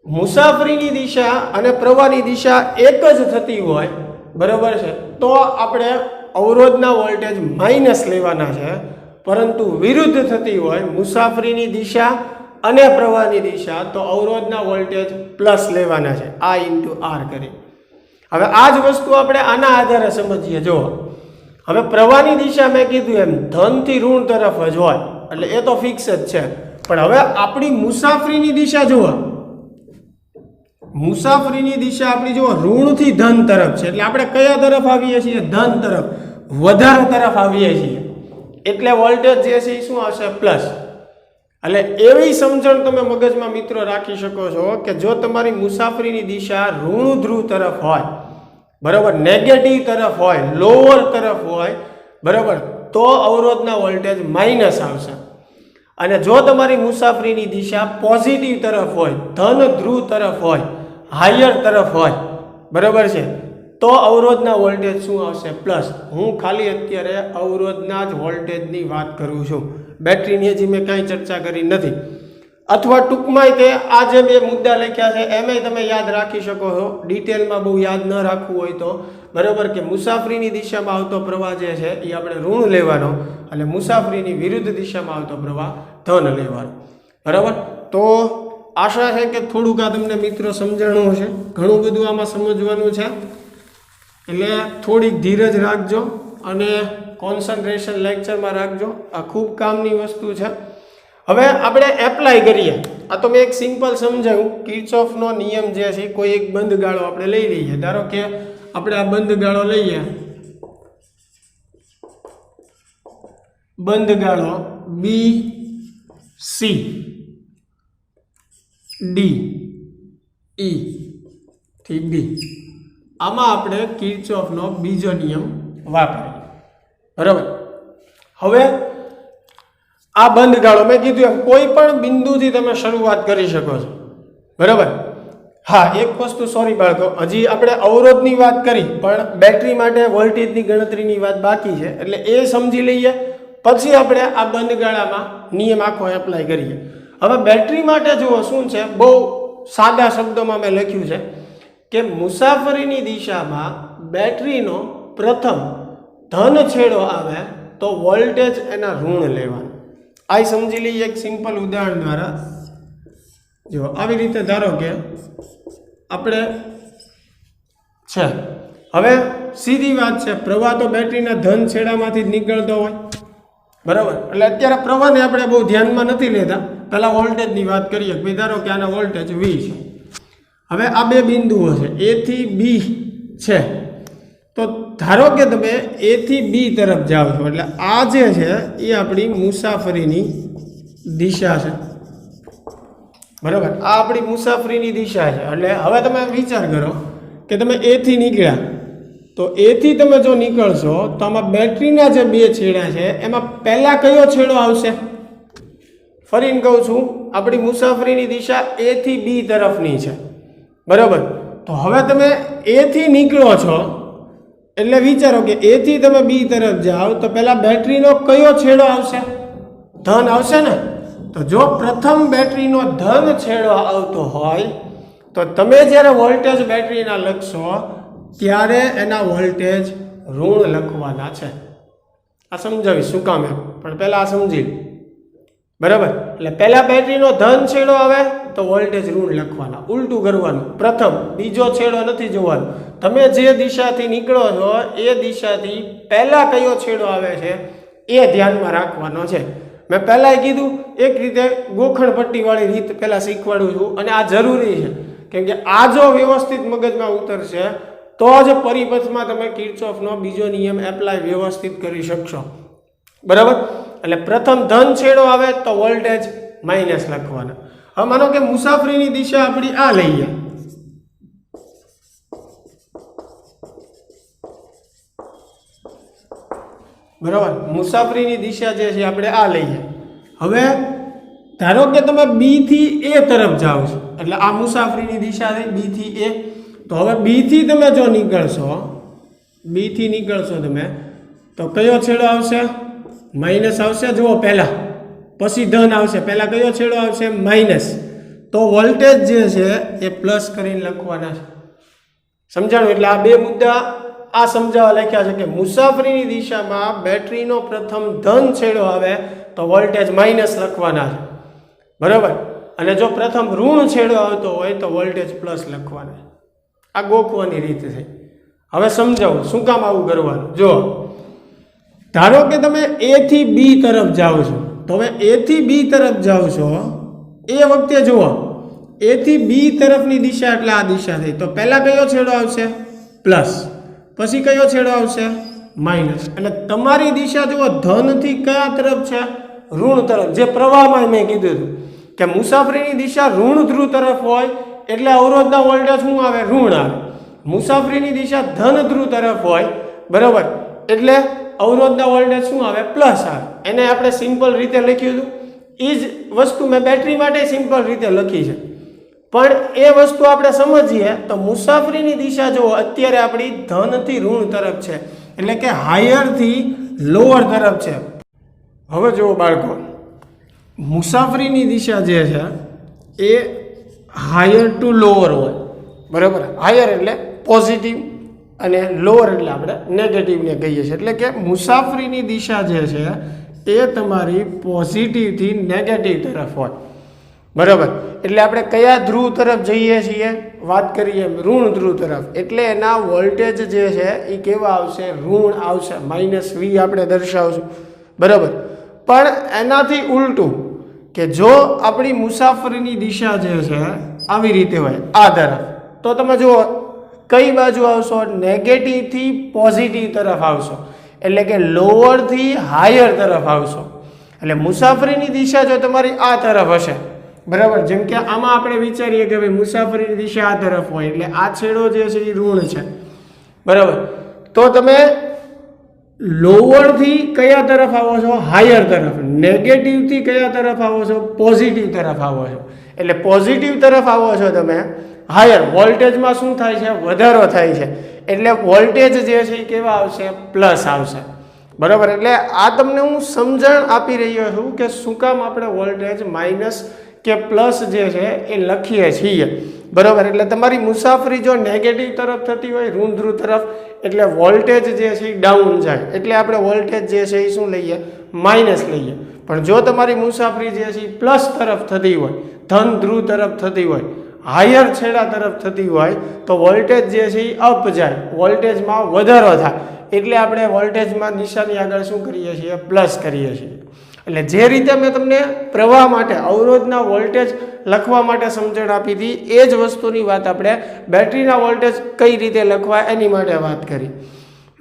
[SPEAKER 1] મુસાફરીની દિશા અને પ્રવાહની દિશા એક જ થતી હોય, બરાબર છે, તો આપણે અવરોધના વોલ્ટેજ માઇનસ લેવાના છે. પરંતુ વિરુદ્ધ થતી હોય, મુસાફરીની દિશા અને પ્રવાહની દિશા, તો અવરોધના વોલ્ટેજ પ્લસ લેવાના છે. આ ઇન્ટુ આર કરી. હવે આ જ વસ્તુ આપણે આના આધારે સમજીએ. જો હવે પ્રવાહની દિશા મેં કીધું એમ ધનથી ઋણ તરફ જ હોય, એટલે એ તો ફિક્સ જ છે. પણ હવે આપણી મુસાફરીની દિશા જુઓ, મુસાફરીની દિશા આપણી જુઓ ઋણથી ધન તરફ છે, એટલે આપણે કયા તરફ આવીએ છીએ? ધન તરફ, વધારે તરફ આવીએ છીએ. એટલે વોલ્ટેજ જે છે એ શું આવશે? પ્લસ. એટલે એવી સમજણ તમે મગજમાં મિત્રો રાખી શકો છો કે જો તમારી મુસાફરીની દિશા ઋણ ધ્રુવ તરફ હોય, બરાબર, નેગેટિવ તરફ હોય, લોઅર તરફ હોય, બરાબર, તો અવરોધના વોલ્ટેજ માઇનસ આવશે. અને જો તમારી મુસાફરીની દિશા પોઝિટિવ તરફ હોય, ધન ધ્રુવ તરફ હોય, હાયર તરફ હોય, બરાબર છે, તો અવરોધના વોલ્ટેજ શું આવશે? પ્લસ. હું ખાલી અત્યારે અવરોધના જ વોલ્ટેજની વાત કરું છું, બેટરીની હજી મેં કાંઈ ચર્ચા કરી નથી. અથવા ટૂંકમાં તે આ જે બે મુદ્દા લખ્યા છે એમાંય તમે યાદ રાખી શકો છો. ડિટેલમાં બહુ યાદ ન રાખવું હોય તો, બરાબર, કે મુસાફરીની દિશામાં આવતો પ્રવાહ જે છે એ આપણે ઋણ લેવાનો, અને મુસાફરીની વિરુદ્ધ દિશામાં આવતો પ્રવાહ ધન લેવાનો. બરાબર. તો આશા છે કે થોડુંક આ તમને મિત્રો સમજાણું હશે. ઘણું બધું આમાં સમજવાનું છે, એટલે થોડીક ધીરજ રાખજો અને કોન્સન્ટ્રેશન લેક્ચરમાં રાખજો. આ ખૂબ કામની વસ્તુ છે. હવે આપણે એપ્લાય કરીએ. આ તો મેં એક સિમ્પલ સમજાવ્યું. કિર્ચોફનો નિયમ જે છે કોઈ એક બંધ ગાળો આપણે લઈ લઈએ. ધારો કે આપણે આ બંધ ગાળો લઈએ, બંધ ગાળો બી સી ડી ઈ થી બી. આમાં આપણે કિર્ચોફનો બીજો નિયમ વાપરીએ, બરાબર. હવે આ બંધ ગાળો મેં કીધું એમ કોઈ પણ બિંદુથી તમે શરૂઆત કરી શકો છો, બરાબર. હા, એક વસ્તુ સોરી બાળકો, હજી આપણે અવરોધની વાત કરી પણ બેટરી માટે વોલ્ટેજની ગણતરીની વાત બાકી છે, એટલે એ સમજી લઈએ પછી આપણે આ બંધ ગાળામાં નિયમ આખો એપ્લાય કરીએ. હવે બેટરી માટે જુઓ શું છે, બહુ સાદા શબ્દોમાં મેં લખ્યું છે કે મુસાફરીની દિશામાં બેટરીનો પ્રથમ ધન છેડો આવે તો વોલ્ટેજ એના ઋણ લેવાનું. આ સમજી લઈએ એક સિમ્પલ ઉદાહરણ દ્વારા. જો આવી રીતે ધારો કે આપણે છે, હવે સીધી વાત છે, પ્રવાહ તો બેટરીના ધન છેડામાંથી જ નીકળતો હોય, બરાબર. એટલે અત્યારે પ્રવાહને આપણે બહુ ધ્યાનમાં નથી લેતા. પહેલાં વોલ્ટેજની વાત કરીએ કે ધારો કે આના વોલ્ટેજ V છે. હવે આ બે બિંદુઓ છે, A થી B છે, તો ધારો કે તમે A થી B તરફ જાઓ છો, એટલે આ જે છે એ આપણી મુસાફરીની દિશા છે, બરાબર. આ આપણી મુસાફરીની દિશા છે. એટલે હવે તમે વિચાર કરો કે તમે A થી નીકળ્યા, તો A થી તમે જો નીકળશો તો આમાં બેટરીના જે બે છેડા છે એમાં પહેલા કયો છેડો આવશે? ફરીને કહું છું, આપણી મુસાફરીની દિશા A થી B તરફની છે, બરાબર. તો હવે તમે A થી નીકળો છો એટલે વિચારો કે A થી તમે B તરફ જાઓ તો પહેલા બેટરીનો કયો છેડો આવશે? ધન આવશે ને. તો જો પ્રથમ બેટરીનો ધન છેડો આવતો હોય તો તમે જ્યારે વોલ્ટેજ બેટરીના લખશો ત્યારે એના વોલ્ટેજ ઋણ લખવાના છે. આ સમજાવીશ શું કામ એમ, પણ પહેલાં આ સમજી, બરાબર. એટલે પહેલા બેટરીનો ધન છેડો આવે તો વોલ્ટેજ ઋણ લખવાના, ઉલટું કરવાનું. પ્રથમ બીજો છેડો નથી જોવાનો, તમે જે દિશાથી નીકળો છો એ દિશાથી પહેલા કયો છેડો આવે છે એ ધ્યાનમાં રાખવાનો છે. મેં પહેલાં કીધું એક રીતે ગોખણ પટ્ટીવાળી રીત પહેલાં શીખવાડું છું, અને આ જરૂરી છે કેમ કે આ જો વ્યવસ્થિત મગજમાં ઉતરશે તો જ પરિપથમાં તમે કિર્ચોફનો બીજો નિયમ એપ્લાય વ્યવસ્થિત કરી શકશો, બરાબર. એટલે પ્રથમ ધન છેડો આવે તો વોલ્ટેજ માઇનસ લખવાના. હવે માનો કે મુસાફરીની દિશા આપણી આ લઈએ, બરાબર. મુસાફરીની દિશા જે છે આપણે આ લઈએ. હવે ધારો કે તમે બી થી એ તરફ જાઓ છો, એટલે આ મુસાફરીની દિશા થઈ બી થી એ. તો હવે બી થી તમે જો નીકળશો, બી થી નીકળશો તમે, તો કયો છેડો આવશે? માઇનસ આવશે. જુઓ પહેલા, પછી ધન આવશે. પહેલા કયો છેડો આવશે? માઇનસ. તો વોલ્ટેજ જે છે એ પ્લસ કરીને લખવાના છે. સમજાણું? એટલે આ બે મુદ્દા આ સમજાવવા લખ્યા છે કે મુસાફરીની દિશામાં બેટરીનો પ્રથમ ધન છેડો આવે તો વોલ્ટેજ માઇનસ લખવાના છે, બરાબર. અને જો પ્રથમ ઋણ છેડો આવતો હોય તો વોલ્ટેજ પ્લસ લખવાના. આ ગોખવાની રીત છે. હવે સમજાવું શું કામ આવું કરવાનું. જો ધારો કે તમે એ થી બી તરફ જાઓ છો, તો હવે એ થી બી તરફ જાઓ છો એ વખતે જુઓ, એ થી બી તરફની દિશા એટલે આ દિશા થઈ. તો પહેલા કયો છેડો આવશે? પ્લસ. પછી કયો છેડો આવશે? માઇનસ. એટલે તમારી દિશા જુઓ ધનથી કયા તરફ છે? ઋણ તરફ. જે પ્રવાહમાં મેં કીધું હતું કે મુસાફરીની દિશા ઋણ ધ્રુવ તરફ હોય એટલે અવરોધના વોલ્ટેજ શું આવે? ઋણ આવે. મુસાફરીની દિશા ધન ધ્રુવ તરફ હોય, બરાબર, એટલે અવરોધના વોલ્ટેજ શું આવે? પ્લસ આવે. એને આપણે સિમ્પલ રીતે લખ્યું હતું. એ જ વસ્તુ મેં બેટરી માટે સિમ્પલ રીતે લખી છે. પણ એ વસ્તુ આપણે સમજીએ તો મુસાફરીની દિશા જો અત્યારે આપણી ધનથી ઋણ તરફ છે, એટલે કે હાયરથી લોઅર તરફ છે. હવે જુઓ બાળકો, મુસાફરીની દિશા જે છે એ હાયર ટુ લોઅર હોય, બરાબર. હાયર એટલે પોઝિટિવ અને લોઅર એટલે આપણે નેગેટિવને કહીએ છીએ. એટલે કે મુસાફરીની દિશા જે છે એ તમારી પોઝિટિવથી નેગેટિવ તરફ હોય, બરાબર. એટલે આપણે કયા ધ્રુવ તરફ જઈએ છીએ? વાત કરીએ ઋણ ધ્રુવ તરફ. એટલે એના વોલ્ટેજ જે છે એ કેવા આવશે? ઋણ આવશે. -V આપણે દર્શાવશું, બરાબર. પણ એનાથી ઉલટું કે જો આપણી મુસાફરીની દિશા જે છે આવી રીતે હોય આ તરફ, તો તમે જુઓ કઈ બાજુ આવશો? નેગેટિવથી પોઝિટિવ તરફ આવશો. એટલે કે લોઅરથી હાયર તરફ આવશો. એટલે મુસાફરીની દિશા જો તમારી આ તરફ હશે, બરાબર. જેમ કે આમાં આપણે વિચારીએ કે ભાઈ મુસાફરીની દિશા આ તરફ હોય એટલે આ છેડો જે છે એ ઋણ છે, બરાબર. તો તમે લોઅરથી કયા તરફ આવો છો? હાયર તરફ. નેગેટિવથી કયા તરફ આવો છો? પોઝિટિવ તરફ આવો છો. એટલે પોઝિટિવ તરફ આવો છો તમે, હાયર. વોલ્ટેજમાં શું થાય છે? વધારો થાય છે. એટલે વોલ્ટેજ જે છે એ કેવા આવશે? પ્લસ આવશે, બરાબર. એટલે આ તમને હું સમજણ આપી રહ્યો છું કે શું કામ આપણે વોલ્ટેજ માઇનસ કે પ્લસ જે છે એ લખીએ છીએ, બરાબર. એટલે તમારી મુસાફરી જો નેગેટિવ તરફ થતી હોય, ઋણ ધ્રુવ તરફ, એટલે વોલ્ટેજ જે છે એ ડાઉન જાય. એટલે આપણે વોલ્ટેજ જે છે એ શું લઈએ? માઇનસ લઈએ. પણ જો તમારી મુસાફરી જે છે એ પ્લસ તરફ થતી હોય, ધન ધ્રુવ તરફ થતી હોય, હાયર છેડા તરફ થતી હોય, તો વોલ્ટેજ જે છે એ અપ જાય, વોલ્ટેજમાં વધારો થાય. એટલે આપણે વોલ્ટેજમાં નિશાની આગળ શું કરીએ છીએ? પ્લસ કરીએ છીએ. એટલે જે રીતે મેં તમને પ્રવાહ માટે અવરોધના વોલ્ટેજ લખવા માટે સમજણ આપી હતી, એ જ વસ્તુની વાત આપણે બેટરીના વોલ્ટેજ કઈ રીતે લખવા એની માટે વાત કરી.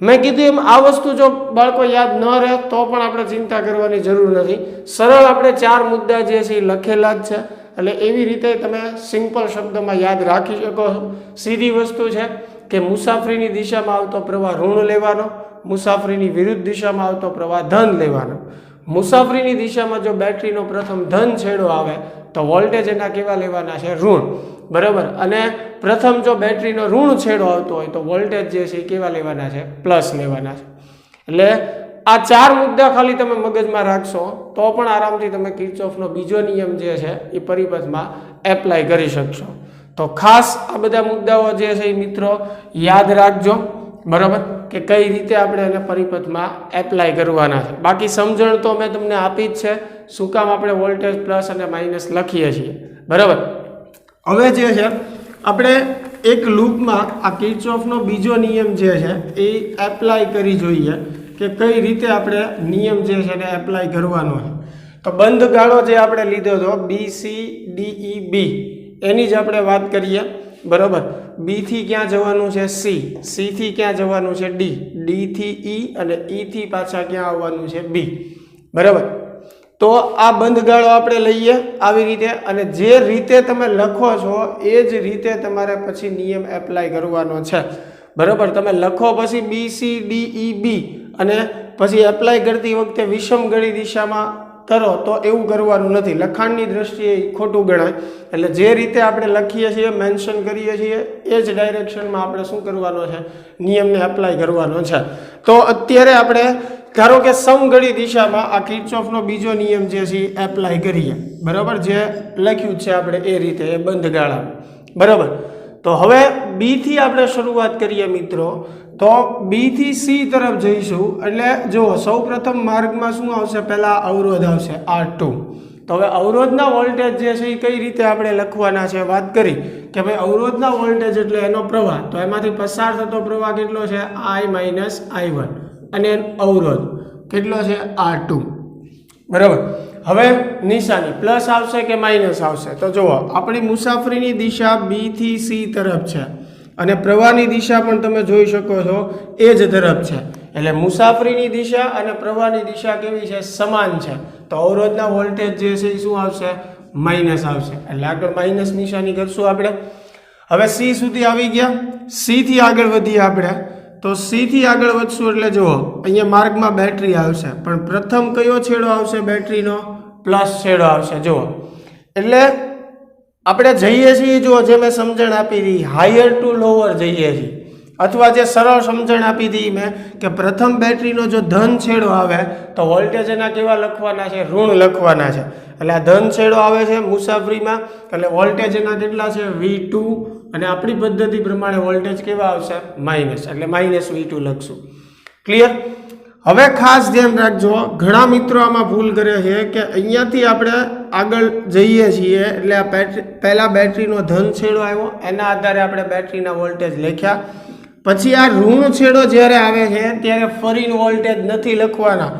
[SPEAKER 1] મેં કીધું એમ આ વસ્તુ જો બાળકો યાદ ન રહે તો પણ આપણે ચિંતા કરવાની જરૂર નથી. સરળ આપણે 4 મુદ્દા જે છે એ લખેલા જ છે. એટલે એવી રીતે તમે સિમ્પલ શબ્દોમાં યાદ રાખી શકો છો. સીધી વસ્તુ છે કે મુસાફરીની દિશામાં આવતો પ્રવાહ ઋણ લેવાનો, મુસાફરીની વિરુદ્ધ દિશામાં આવતો પ્રવાહ ધન લેવાનો. મુસાફરીની દિશામાં જો બેટરીનો પ્રથમ ધન છેડો આવે તો વોલ્ટેજ એના કેવા લેવાના છે? ઋણ, બરાબર. અને પ્રથમ જો બેટરીનો ઋણ છેડો આવતો હોય તો વોલ્ટેજ જે છે એ કેવા લેવાના છે? પ્લસ લેવાના છે. એટલે આ 4 મુદ્દા ખાલી તમે મગજમાં રાખશો તો પણ આરામથી તમે કિર્ચોફનો બીજો નિયમ જે છે એ પરિપથમાં એપ્લાય કરી શકશો. તો ખાસ આ બધા મુદ્દાઓ જે છે એ મિત્રો યાદ રાખજો, બરાબર, કે કઈ રીતે આપણે એને પરિપથમાં એપ્લાય કરવાના છે. બાકી સમજણ તો મેં તમને આપી જ છે, શું કામ આપણે વોલ્ટેજ પ્લસ અને માઇનસ લખીએ છીએ, બરાબર. હવે જે છે આપણે એક લૂપમાં આ કિર્ચોફનો બીજો નિયમ જે છે એ એપ્લાય કરી જોઈએ કે કઈ રીતે આપણે નિયમ જે છે એને એપ્લાય કરવાનો છે. તો બંધ ગાળો જે આપણે લીધો હતો BCDEB, એની જ આપણે વાત કરીએ, બરાબર. બી થી ક્યાં જવાનું છે? સી થી ક્યાં જવાનું છે? ડી થી ઈ અને ઈ થી પાછા ક્યાં આવવાનું છે? બી, બરાબર. તો આ બંધ ગાળો આપણે લઈએ આવી રીતે, અને જે રીતે તમે લખો છો એ જ રીતે તમારે પછી નિયમ એપ્લાય કરવાનો છે, બરાબર. તમે લખો પછી બી સી ડી ઈ બી અને પછી એપ્લાય કરતી વખતે વિષમ ગણી દિશામાં કરો તો એવું કરવાનું નથી. લખાણની દ્રષ્ટિએ ખોટું ગણાય. એટલે જે રીતે આપણે લખીએ છીએ, મેન્શન કરીએ છીએ, એ જ ડાયરેક્શનમાં આપણે શું કરવાનો છે? નિયમને એપ્લાય કરવાનો છે. તો અત્યારે આપણે ધારો કે સમઘડી દિશામાં આ કિર્ચોફનો બીજો નિયમ જે છે એપ્લાય કરીએ, બરાબર. જે લખ્યું છે આપણે એ રીતે, એ બંધ ગાળા, બરાબર. તો હવે બી થી આપણે શરૂઆત કરીએ મિત્રો. તો બી થી સી તરફ જઈશું. એટલે જો સૌ પ્રથમ માર્ગમાં શું આવશે? પહેલા અવરોધ આવશે R2. તો હવે અવરોધના વોલ્ટેજ જે છે એ કઈ રીતે આપણે લખવાના છે? વાત કરી કે ભાઈ અવરોધના વોલ્ટેજ એટલે એનો પ્રવાહ. તો એમાંથી પસાર થતો પ્રવાહ કેટલો છે? I-I1. અને અવરોધ કેટલો છે? R2, બરાબર. હવે નિશાની પ્લસ આવશે કે માઇનસ આવશે? તો જુઓ, આપણી મુસાફરીની દિશા બી થી સી તરફ છે અને પ્રવાહની દિશા પણ તમે જોઈ શકો છો એ જ તરફ છે. એટલે મુસાફરીની દિશા અને પ્રવાહની દિશા કેવી છે? સમાન છે. તો અવરોધના વોલ્ટેજ જે છે એ શું આવશે? માઇનસ આવશે. એટલે આગળ માઇનસ નિશાની કરશું આપણે. હવે સી સુધી આવી ગયા. સી થી આગળ વધીએ આપણે. તો સી થી આગળ વધશું એટલે જુઓ, અહીંયા માર્ગમાં બેટરી આવશે, પણ પ્રથમ કયો છેડો આવશે બેટરીનો? પ્લસ છેડો આવશે. જુઓ, એટલે આપણે જઈએ છીએ, જો જે મેં સમજણ આપી હતી, હાયર ટુ લોઅર જઈએ છીએ, અથવા જે સરળ સમજણ આપી હતી મેં કે પ્રથમ બેટરીનો જો ધન છેડો આવે તો વોલ્ટેજ એના કેવા લખવાના છે? ઋણ લખવાના છે. એટલે આ ધન છેડો આવે છે મુસાફરીમાં, એટલે વોલ્ટેજ એના કેટલા છે? V2. અને આપણી પદ્ધતિ પ્રમાણે વોલ્ટેજ કેવા આવશે? માઇનસ. એટલે -V2 લખશું. ક્લિયર? હવે ખાસ ધ્યાન રાખજો, ઘણા મિત્રો આમાં ભૂલ કરે છે કે અહીંયાથી આપણે આગળ જઈએ છીએ એટલે આ પહેલા બેટરીનો ધન છેડો આવ્યો, એના આધારે આપણે બેટરીના વોલ્ટેજ લખ્યા. પછી આ ઋણ છેડો જ્યારે આવે છે ત્યારે ફરીને વોલ્ટેજ નથી લખવાના.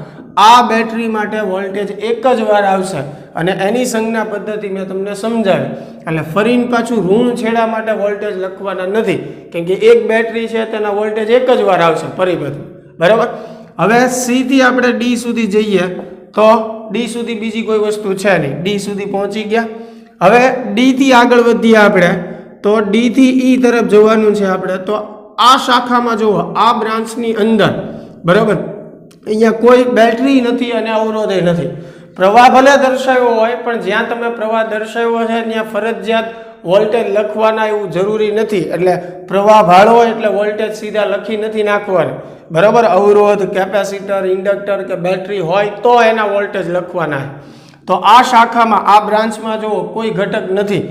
[SPEAKER 1] આ બેટરી માટે વોલ્ટેજ એક જ વાર આવશે અને એની સંજ્ઞા પદ્ધતિ મેં તમને સમજાવી. એટલે ફરીને પાછું ઋણ છેડા માટે વોલ્ટેજ લખવાના નથી, કેમ કે એક બેટરી છે તેના વોલ્ટેજ એક જ વાર આવશે ફરી બધું, બરાબર. હવે સી થી આપણે ડી સુધી જઈએ તો ડી સુધી બીજી કોઈ વસ્તુ છે નહીં. ડી સુધી પહોંચી ગયા. હવે ડી થી આગળ વધીએ આપણે તો ડી થી ઈ તરફ જવાનું છે આપણે. તો આ શાખામાં જુઓ, આ બ્રાન્ચની અંદર, બરાબર, અહીંયા કોઈ બેટરી નથી અને અવરોધે નથી. પ્રવાહ ભલે દર્શાવ્યો હોય, પણ જ્યાં તમે પ્રવાહ દર્શાવ્યો છે ત્યાં ફરજિયાત વોલ્ટેજ લખવાના એવું જરૂરી નથી. એટલે પ્રવાહ ભાળો એટલે વોલ્ટેજ સીધા લખી નથી નાખવાના, બરાબર. અવરોધ, કેપેસિટર, ઇન્ડક્ટર કે બેટરી હોય તો એના વોલ્ટેજ લખવાના. તો આ શાખામાં, આ બ્રાન્ચમાં જુઓ કોઈ ઘટક નથી,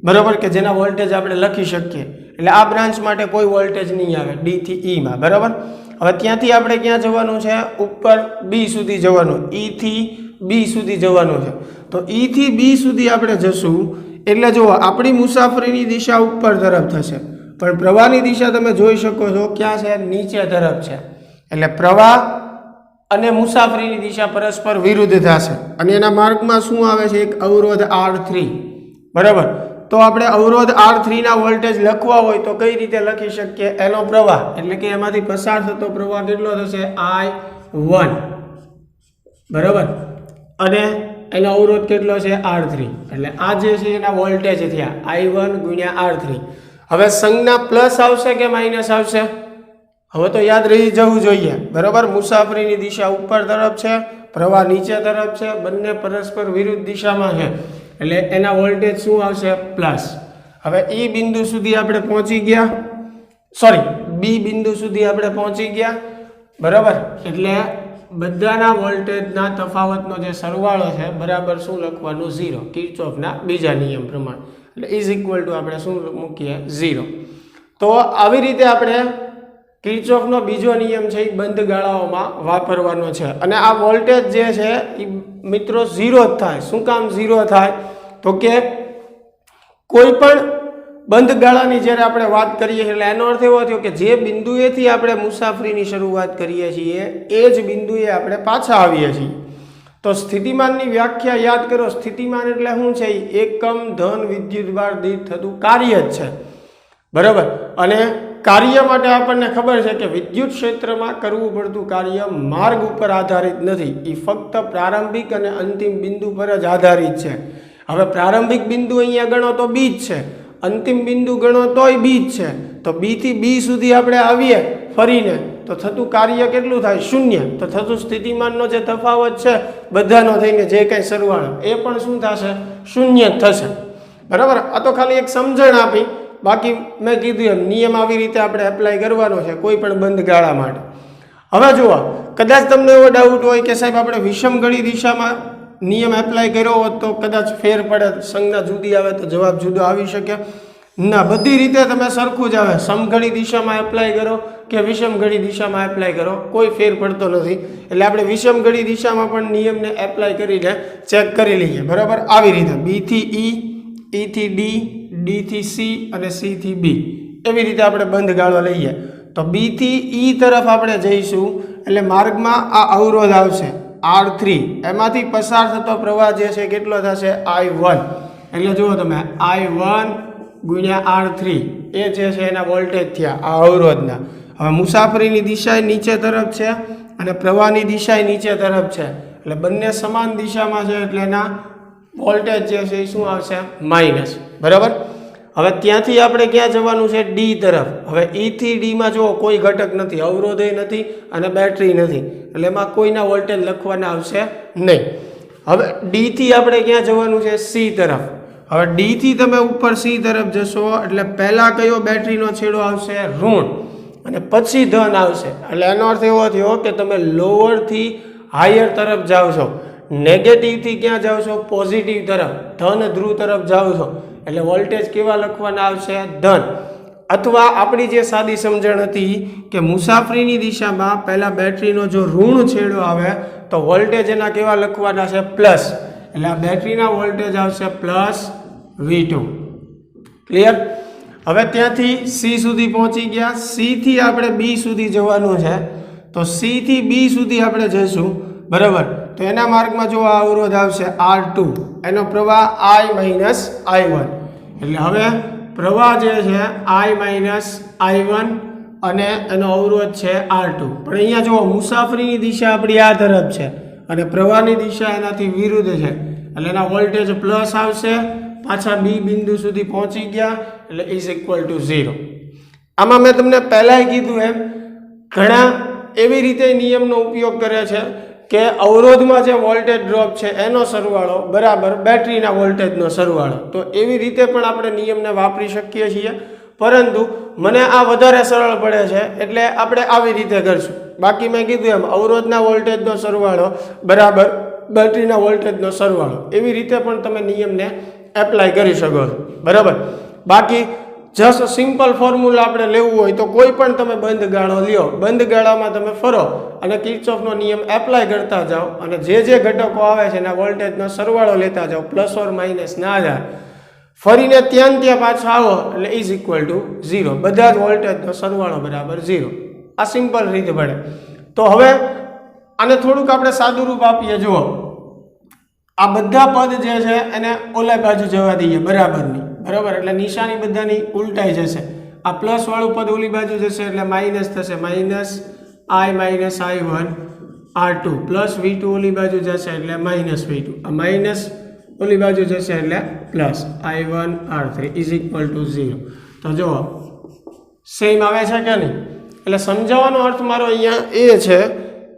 [SPEAKER 1] બરાબર, કે જેના વોલ્ટેજ આપણે લખી શકીએ. એટલે આ બ્રાન્ચ માટે કોઈ વોલ્ટેજ નહીં આવે ડી થી ઈ માં, બરાબર. હવે ત્યાંથી આપણે ક્યાં જવાનું છે? ઉપર બી સુધી જવાનું. ઈ થી બી સુધી જવાનું છે. તો ઈ થી બી સુધી આપણે જશું એટલે જુઓ, આપણી મુસાફરીની દિશા ઉપર તરફ થશે, પણ પ્રવાહની દિશા તમે જોઈ શકો છો ક્યાં છે? નીચે તરફ છે. એટલે પ્રવાહ અને મુસાફરીની દિશા પરસ્પર વિરુદ્ધ થશે અને એના માર્ગમાં શું આવે છે? એક અવરોધ R3, બરાબર. તો આપણે અવરોધ R3 ના વોલ્ટેજ લખવા હોય તો કઈ રીતે લખી શકીએ? એનો પ્રવાહ એટલે કે એમાંથી પસાર થતો પ્રવાહ કેટલો થશે? I1, બરાબર. અને એનો અવરોધ કેટલો છે? R3. એટલે આ જે છે એના વોલ્ટેજ થયા I1 × R3. હવે સંજ્ઞા પ્લસ આવશે કે માઇનસ આવશે? હવે તો યાદ રહી જવું જોઈએ, બરાબર. મુસાફરીની દિશા ઉપર તરફ છે, પ્રવાહ નીચે તરફ છે, બંને પરસ્પર વિરુદ્ધ દિશામાં છે, એટલે એના વોલ્ટેજ શું આવશે? પ્લસ. હવે ઈ બિંદુ સુધી આપણે પહોંચી ગયા, સોરી, બી બિંદુ સુધી આપણે પહોંચી ગયા, બરાબર. એટલે બધાના વોલ્ટેજના તફાવતનો જે સરવાળો છે બરાબર શું લખવાનું? 0. કિર્ચોફના બીજા નિયમ પ્રમાણે. એટલે ઇઝ ઇક્વલ ટુ આપણે શું મૂકીએ? 0. તો આવી રીતે આપણે કિર્ચોફનો બીજો નિયમ છે એ બંધ ગાળાઓમાં વાપરવાનો છે. અને આ વોલ્ટેજ જે છે એ મિત્રો 0 જ થાય. શું કામ 0 થાય? તો કે કોઈ પણ બંધ ગાળાની જ્યારે આપણે વાત કરીએ એટલે એનો અર્થ એવો થયો કે જે બિંદુએથી આપણે મુસાફરીની શરૂઆત કરીએ છીએ એ જ બિંદુએ આપણે પાછા આવીએ છીએ. તો તો સ્થિતિમાનની વ્યાખ્યા યાદ કરો. સ્થિતિમાન એટલે શું છે? એકમ ધન વિદ્યુતભાર દીઠ થતું કાર્ય જ છે, બરાબર. અને કાર્ય માટે આપણને ખબર છે કે વિદ્યુત ક્ષેત્રમાં કરવું પડતું કાર્ય માર્ગ ઉપર આધારિત નથી, એ ફક્ત પ્રારંભિક અને અંતિમ બિંદુ પર જ આધારિત છે. હવે પ્રારંભિક બિંદુ અહીંયા ગણો તો બી જ છે, અંતિમ બિંદુ ગણો તોય બી જ છે. તો બી થી બી સુધી આપણે આવીએ ફરીને તો થતું કાર્ય કેટલું થાય? શૂન્ય. તો થતું સ્થિતિમાનનો જે તફાવત છે બધાનો થઈને જે કંઈ સરવાળો એ પણ શું થશે? શૂન્ય જ થશે, બરાબર. આ તો ખાલી એક સમજણ આપી. બાકી મેં કીધું એમ નિયમ આવી રીતે આપણે એપ્લાય કરવાનો છે કોઈ પણ બંધ ગાળા માટે. હવે જુઓ, કદાચ તમને એવો ડાઉટ હોય કે સાહેબ આપણે વિષમઘડી દિશામાં નિયમ એપ્લાય કર્યો હોત તો કદાચ ફેર પડે, સંજ્ઞા જુદી આવે તો જવાબ જુદો આવી શકે. ના, બધી રીતે તમે સરખું જ આવે. સમઘડી દિશામાં એપ્લાય કરો કે વિષમઘડી દિશામાં એપ્લાય કરો, કોઈ ફેર પડતો નથી. એટલે આપણે વિષમઘડી દિશામાં પણ નિયમને એપ્લાય કરીને ચેક કરી લઈએ, બરાબર. આવી રીતે બી થી ઈ, ઈ થી ડી, ડી થી સી અને સી થી બી, એવી રીતે આપણે બંધ ગાળો લઈએ. તો બી થી ઈ તરફ આપણે જઈશું એટલે માર્ગમાં આ અવરોધ આવશે R3, એમાંથી પસાર થતો પ્રવાહ જે છે કેટલો થશે? I1. એટલે જુઓ તમે, I1 ગુણ્યા R3 એ જે છે એના વોલ્ટેજ થયા આ અવરોધના. હવે મુસાફરીની દિશા નીચે તરફ છે અને પ્રવાહની દિશા નીચે તરફ છે, એટલે બંને સમાન દિશામાં છે એટલે એના વોલ્ટેજ જે છે એ શું આવશે? માઇનસ, બરાબર. હવે ત્યાંથી આપણે ક્યાં જવાનું છે? ડી તરફ. હવે ઈ થી ડીમાં જુઓ કોઈ ઘટક નથી, અવરોધે નથી અને બેટરી નથી, એટલે એમાં કોઈના વોલ્ટેજ લખવાના આવશે નહીં. હવે ડી થી આપણે ક્યાં જવાનું છે? સી તરફ. હવે ડી થી તમે ઉપર સી તરફ જશો એટલે પહેલા કયો બેટરીનો છેડો આવશે? ઋણ, અને પછી ધન આવશે. એટલે એનો અર્થ એવો થયો કે તમે લોઅરથી હાયર તરફ જાઓ છો, નેગેટિવથી ક્યાં જાઓ છો? પોઝિટિવ તરફ, ધન ધ્રુવ તરફ જાઓ છો. એટલે વોલ્ટેજ કેવા લખવાના આવશે? ધન. અથવા આપણી જે સાદી સમજણ હતી કે મુસાફરીની દિશામાં પહેલા બેટરીનો જો ઋણ છેડો આવે તો વોલ્ટેજ એના કેવા લખવાના છે? પ્લસ. એટલે આ બેટરીના વોલ્ટેજ આવશે પ્લસ V2. ક્લિયર? હવે ત્યાંથી સી સુધી પહોંચી ગયા. સી થી આપણે બી સુધી જવાનું છે, તો સી થી બી સુધી આપણે જઈશું, બરાબર. તો એના માર્ગમાં જો આ અવરોધ આવશે R2, એનો પ્રવાહ I-I1. એટલે હવે પ્રવાહ જે છે I-I1 અને એનો અવરોધ છે R2. પણ અહીંયા જુઓ, મુસાફરીની દિશા આપણી આ તરફ છે અને પ્રવાહની દિશા એનાથી વિરુદ્ધ છે, એટલે એના વોલ્ટેજ પ્લસ આવશે. પાછા બી બિંદુ સુધી પહોંચી ગયા એટલે ઇઝ ઇક્વલ ટુ 0. આમાં મેં તમને પહેલાંય કીધું એમ ઘણા એવી રીતે નિયમનો ઉપયોગ કરે છે કે અવરોધમાં જે વોલ્ટેજ ડ્રોપ છે એનો સરવાળો બરાબર બેટરીના વોલ્ટેજનો સરવાળો. તો એવી રીતે પણ આપણે નિયમને વાપરી શકીએ છીએ, પરંતુ મને આ વધારે સરળ પડે છે એટલે આપણે આવી રીતે કરશું. બાકી મેં કીધું એમ અવરોધના વોલ્ટેજનો સરવાળો બરાબર બેટરીના વોલ્ટેજનો સરવાળો, એવી રીતે પણ તમે નિયમને એપ્લાય કરી શકો છો, બરાબર. બાકી જસ્ટ સિમ્પલ ફોર્મ્યુલા આપણે લેવું હોય તો કોઈ પણ તમે બંધ ગાળો લ્યો, બંધ ગાળામાં તમે ફરો અને કિર્ચોફનો નિયમ એપ્લાય કરતા જાઓ અને જે જે ઘટકો આવે છે એના વોલ્ટેજનો સરવાળો લેતા જાઓ, પ્લસ ઓર માઇનસ ના જાય. ફરીને ત્યાં પાછા આવો એટલે ઇઝ ઇક્વલ ટુ 0. બધા જ વોલ્ટેજનો સરવાળો બરાબર 0. આ સિમ્પલ રીતે પડે. તો હવે આને થોડુંક આપણે સાદું રૂપ આપીએ. જુઓ, આ બધા પદ જે છે એને ઓલા બાજુ જવા દઈએ બરાબરની, બરાબર. એટલે નિશાની બધાની ઉલટાઈ જશે. આ પ્લસ વાળું પદ ઓલી બાજુ જશે એટલે માઇનસ થશે, -I-I1 R2 પ્લસ V2 ઓલી બાજુ જશે એટલે માઇનસ V2. આ માઇનસ ઓલી બાજુ જશે એટલે plus I1 R3 is equal to 0. તો જો સેમ આવે છે કે નહીં? એટલે સમજાવવાનો અર્થ મારો અહીંયા એ છે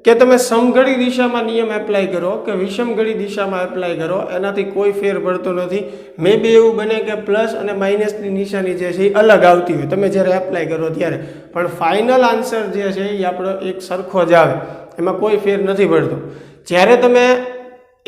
[SPEAKER 1] કે તમે સમઘડી દિશામાં નિયમ એપ્લાય કરો કે વિષમઘડી દિશામાં એપ્લાય કરો, એનાથી કોઈ ફેર પડતો નથી. મે બી એવું બને કે પ્લસ અને માઇનસની નિશાની જે છે એ અલગ આવતી હોય તમે જ્યારે એપ્લાય કરો ત્યારે, પણ ફાઇનલ આન્સર જે છે એ આપણો એક સરખો જ આવે, એમાં કોઈ ફેર નથી પડતો. જ્યારે તમે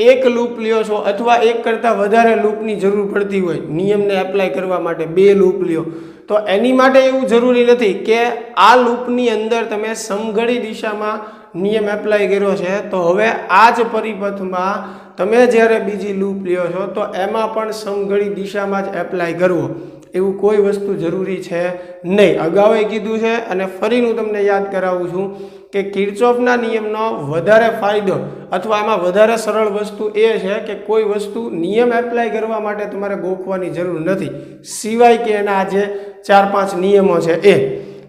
[SPEAKER 1] એક લૂપ લ્યો છો અથવા એક કરતાં વધારે લૂપની જરૂર પડતી હોય નિયમને એપ્લાય કરવા માટે, 2 લૂપ લ્યો તો એની માટે એવું જરૂરી નથી કે આ લૂપની અંદર તમે સમઘડી દિશામાં નિયમ એપ્લાય કર્યો છે તો હવે આ જ પરિપથમાં તમે જ્યારે બીજી લૂપ લ્યો છો તો એમાં પણ સમઘડી દિશામાં જ એપ્લાય કરવો, એવું કોઈ વસ્તુ જરૂરી છે નહીં. અગાઉ કીધું છે અને ફરી હું તમને યાદ કરાવું છું કે કિર્ચોફના નિયમનો વધારે ફાયદો અથવા એમાં વધારે સરળ વસ્તુ એ છે કે કોઈ વસ્તુ નિયમ એપ્લાય કરવા માટે તમારે ગોખવાની જરૂર નથી, સિવાય કે એના જે 4-5 નિયમો છે એ.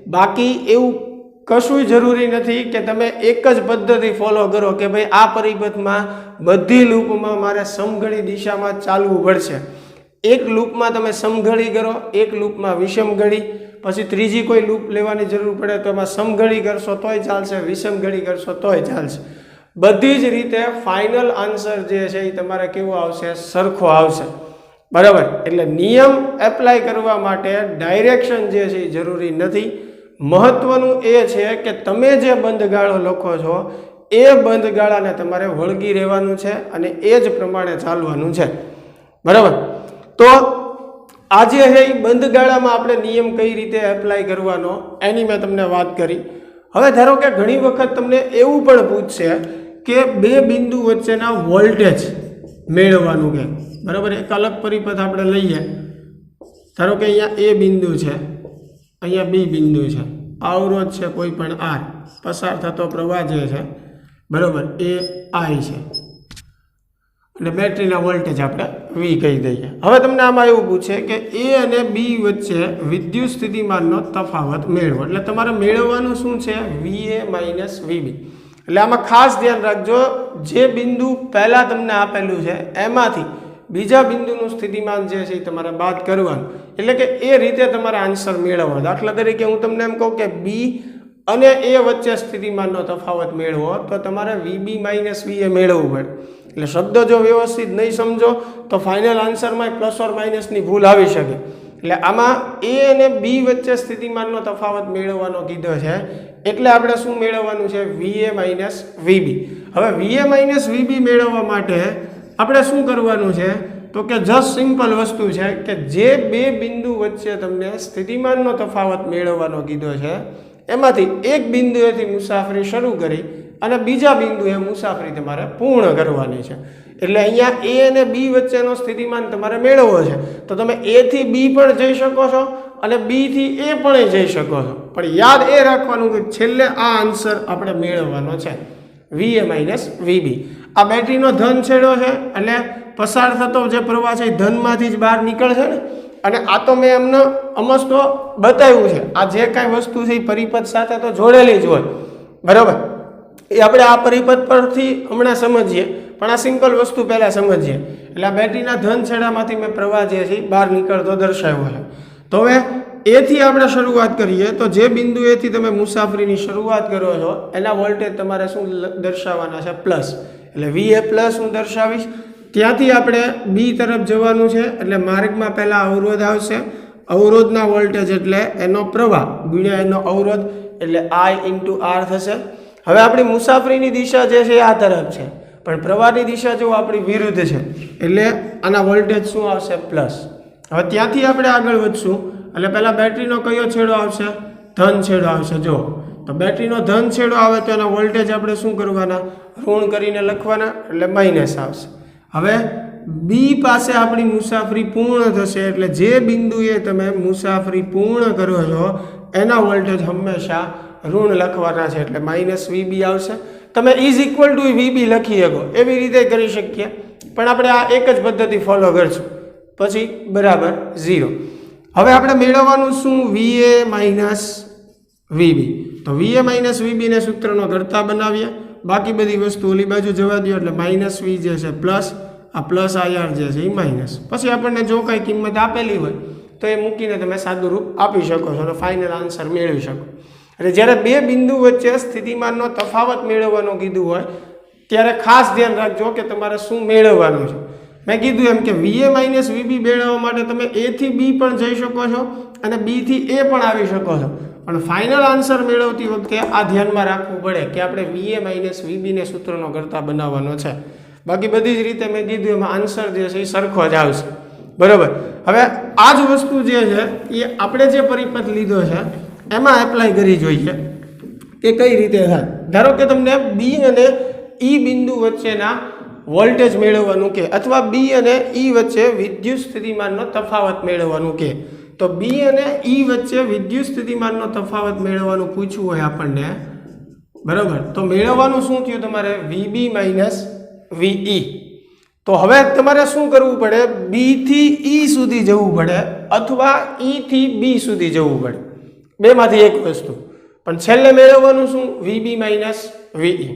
[SPEAKER 1] બાકી એવું કશું જરૂરી નથી કે તમે એક જ પદ્ધતિ ફોલો કરો કે ભાઈ આ પરિપથમાં બધી લૂપમાં મારે સમઘડી દિશામાં ચાલવું પડશે. એક લૂપમાં તમે સમઘડી કરો, એક લૂપમાં વિષમઘડી, પછી ત્રીજી કોઈ લૂપ લેવાની જરૂર પડે તો એમાં સમઘડી કરશો તોય ચાલશે, વિષમઘડી કરશો તોય ચાલશે. બધી જ રીતે ફાઇનલ આન્સર જે છે એ તમારે કેવો આવશે? સરખો આવશે. બરાબર. એટલે નિયમ એપ્લાય કરવા માટે ડાયરેક્શન જે છે એ જરૂરી નથી. મહત્વનું એ છે કે તમે જે બંધગાળો લખો છો એ બંધગાળાને તમારે વળગી રહેવાનું છે અને એ જ પ્રમાણે ચાલવાનું છે. બરાબર. તો આજે છે એ બંધગાળામાં આપણે નિયમ કઈ રીતે એપ્લાય કરવાનો એની મેં તમને વાત કરી. હવે ધારો કે ઘણી વખત તમને એવું પણ પૂછશે કે બે બિંદુ વચ્ચેના વોલ્ટેજ મેળવવાનું કે. બરાબર. એક અલગ પરિપથ આપણે લઈએ. ધારો કે અહીંયા એ બિંદુ છે, અહીંયા બી બિંદુ છે, અવરોધ છે કોઈ પણ આર, પસાર થતો પ્રવાહ જે છે બરાબર એ આઈ છે અને બેટરીના વોલ્ટેજ આપણે વી કહી દઈએ. હવે તમને આમાં એવું પૂછે કે એ અને બી વચ્ચે વિદ્યુત સ્થિતિમાનનો તફાવત મેળવો. એટલે તમારે મેળવવાનું શું છે? VA minus VB. એટલે આમાં ખાસ ધ્યાન રાખજો, જે બિંદુ પહેલાં તમને આપેલું છે એમાંથી બીજા બિંદુનું સ્થિતિમાન જે છે એ તમારે બાદ કરવાનું. એટલે કે એ રીતે તમારે આન્સર મેળવવો. દાખલા તરીકે હું તમને એમ કહું કે બી અને એ વચ્ચે સ્થિતિમાનનો તફાવત મેળવો તો તમારે VB માઇનસ VA મેળવવું પડે. એટલે શબ્દો જો વ્યવસ્થિત નહીં સમજો તો ફાઇનલ આન્સરમાં પ્લસ ઓર માઇનસની ભૂલ આવી શકે. એટલે આમાં એ અને બી વચ્ચે સ્થિતિમાનનો તફાવત મેળવવાનો કીધો છે એટલે આપણે શું મેળવવાનું છે? VA minus VB. હવે VA માઇનસ VB મેળવવા માટે આપણે શું કરવાનું છે? તો કે જસ્ટ સિમ્પલ વસ્તુ છે કે જે બે બિંદુ વચ્ચે તમને સ્થિતિમાનનો તફાવત મેળવવાનો કીધો છે એમાંથી એક બિંદુએથી મુસાફરી શરૂ કરી અને બીજા બિંદુએ મુસાફરી તમારે પૂર્ણ કરવાની છે. એટલે અહીંયા એ અને બી વચ્ચેનો સ્થિતિમાન તમારે મેળવવો છે તો તમે એ થી બી પણ જઈ શકો છો અને બી થી એ પણ જઈ શકો છો. પણ યાદ એ રાખવાનું કે છેલ્લે આ આન્સર આપણે મેળવવાનો છે VA માઇનસ VB. આ બેટરીનો ધન છેડો છે એટલે પસાર થતો જે પ્રવાહ છે એ ધનમાંથી જ બહાર નીકળશે ને. અને આ તો મેં એમને અમસ્તો બતાવ્યું છે. આ જે કાંઈ વસ્તુ છે એ પરિપથ સાથે તો જોડેલી જ હોય. બરાબર. એ આપણે આ પરિપથ પરથી હમણાં સમજીએ, પણ આ સિમ્પલ વસ્તુ પહેલાં સમજીએ. એટલે આ બેટરીના ધન છેડામાંથી મેં પ્રવાહ જે છે બહાર નીકળતો દર્શાવ્યો છે. તો હવે એથી આપણે શરૂઆત કરીએ તો જે બિંદુ એથી તમે મુસાફરીની શરૂઆત કરો છો એના વોલ્ટેજ તમારે શું દર્શાવવાના છે? પ્લસ. એટલે VA પ્લસ હું દર્શાવીશ. ત્યાંથી આપણે બી તરફ જવાનું છે એટલે માર્ગમાં પહેલાં અવરોધ આવશે. અવરોધના વોલ્ટેજ એટલે એનો પ્રવાહ ગુણ્યા એનો અવરોધ એટલે I/R થશે. હવે આપણી મુસાફરીની દિશા જે છે આ તરફ છે પણ પ્રવાહની દિશા જો આપણી વિરુદ્ધ છે એટલે આના વોલ્ટેજ શું આવશે? પ્લસ. હવે ત્યાંથી આપણે આગળ વધશું એટલે પહેલાં બેટરીનો કયો છેડો આવશે? ધન છેડો આવશે. જો તો બેટરીનો ધન છેડો આવે તો એના વોલ્ટેજ આપણે શું કરવાના? ઋણ કરીને લખવાના એટલે માઇનસ આવશે. હવે બી પાસે આપણી મુસાફરી પૂર્ણ થશે એટલે જે બિંદુએ તમે મુસાફરી પૂર્ણ કરો છો એના વોલ્ટેજ હંમેશા ઋણ લખવાના છે એટલે માઇનસ VB આવશે. તમે ઇઝ ઇક્વલ ટુ VB લખી શકો એવી રીતે કરી શકીએ પણ આપણે આ એક જ પદ્ધતિ ફોલો કરશું પછી બરાબર 0. હવે આપણે મેળવવાનું શું? VA minus VB. તો VA માઇનસ VB ને સૂત્રનો કરતા બનાવીએ. બાકી બધી વસ્તુ ઓલી બાજુ જવા દો એટલે માઇનસ V જે છે પ્લસ, આ પ્લસ IR જે છે એ માઇનસ. પછી આપણને જો કંઈ કિંમત આપેલી હોય તો એ મૂકીને તમે સાદું રૂપ આપી શકો છો અને ફાઇનલ આન્સર મેળવી શકો. એટલે જ્યારે બે બિંદુ વચ્ચે સ્થિતિમાનનો તફાવત મેળવવાનો કીધું હોય ત્યારે ખાસ ધ્યાન રાખજો કે તમારે શું મેળવવાનું છે. મેં કીધું એમ કે VA માઇનસ VB મેળવવા માટે તમે A થી B પણ જઈ શકો છો અને B થી A પણ આવી શકો છો. પણ ફાઇનલ આન્સર મેળવતી વખતે આ ધ્યાનમાં રાખવું પડે કે આપણે VA માઇનસ VB ને સૂત્રનો કરતા બનાવવાનો છે. બાકી બધી જ રીતે મેં કીધું એમાં આન્સર જે છે એ સરખો જ આવશે. બરાબર. હવે આ જ વસ્તુ જે છે એ આપણે જે પરિપથ લીધો છે એમાં એપ્લાય કરી જોઈએ કે કઈ રીતે થાય. ધારો કે તમને બી અને ઈ બિંદુ વચ્ચેના વોલ્ટેજ મેળવવાનું કે અથવા બી અને ઈ વચ્ચે વિદ્યુત સ્થિતિમાનનો તફાવત મેળવવાનું કે તો બી અને ઈ વચ્ચે વિદ્યુત સ્થિતિમાનનો તફાવત મેળવવાનું પૂછવું હોય આપણને બરાબર, તો મેળવવાનું શું થયું તમારે વીબી માઇનસ વીઈ. તો હવે તમારે શું કરવું પડે, બી થી ઈ સુધી જવું પડે અથવા ઈ થી બી સુધી જવું પડે, બેમાંથી એક વસ્તુ. પણ છેલ્લે મેળવવાનું શું, વીબી માઇનસ વીઈ.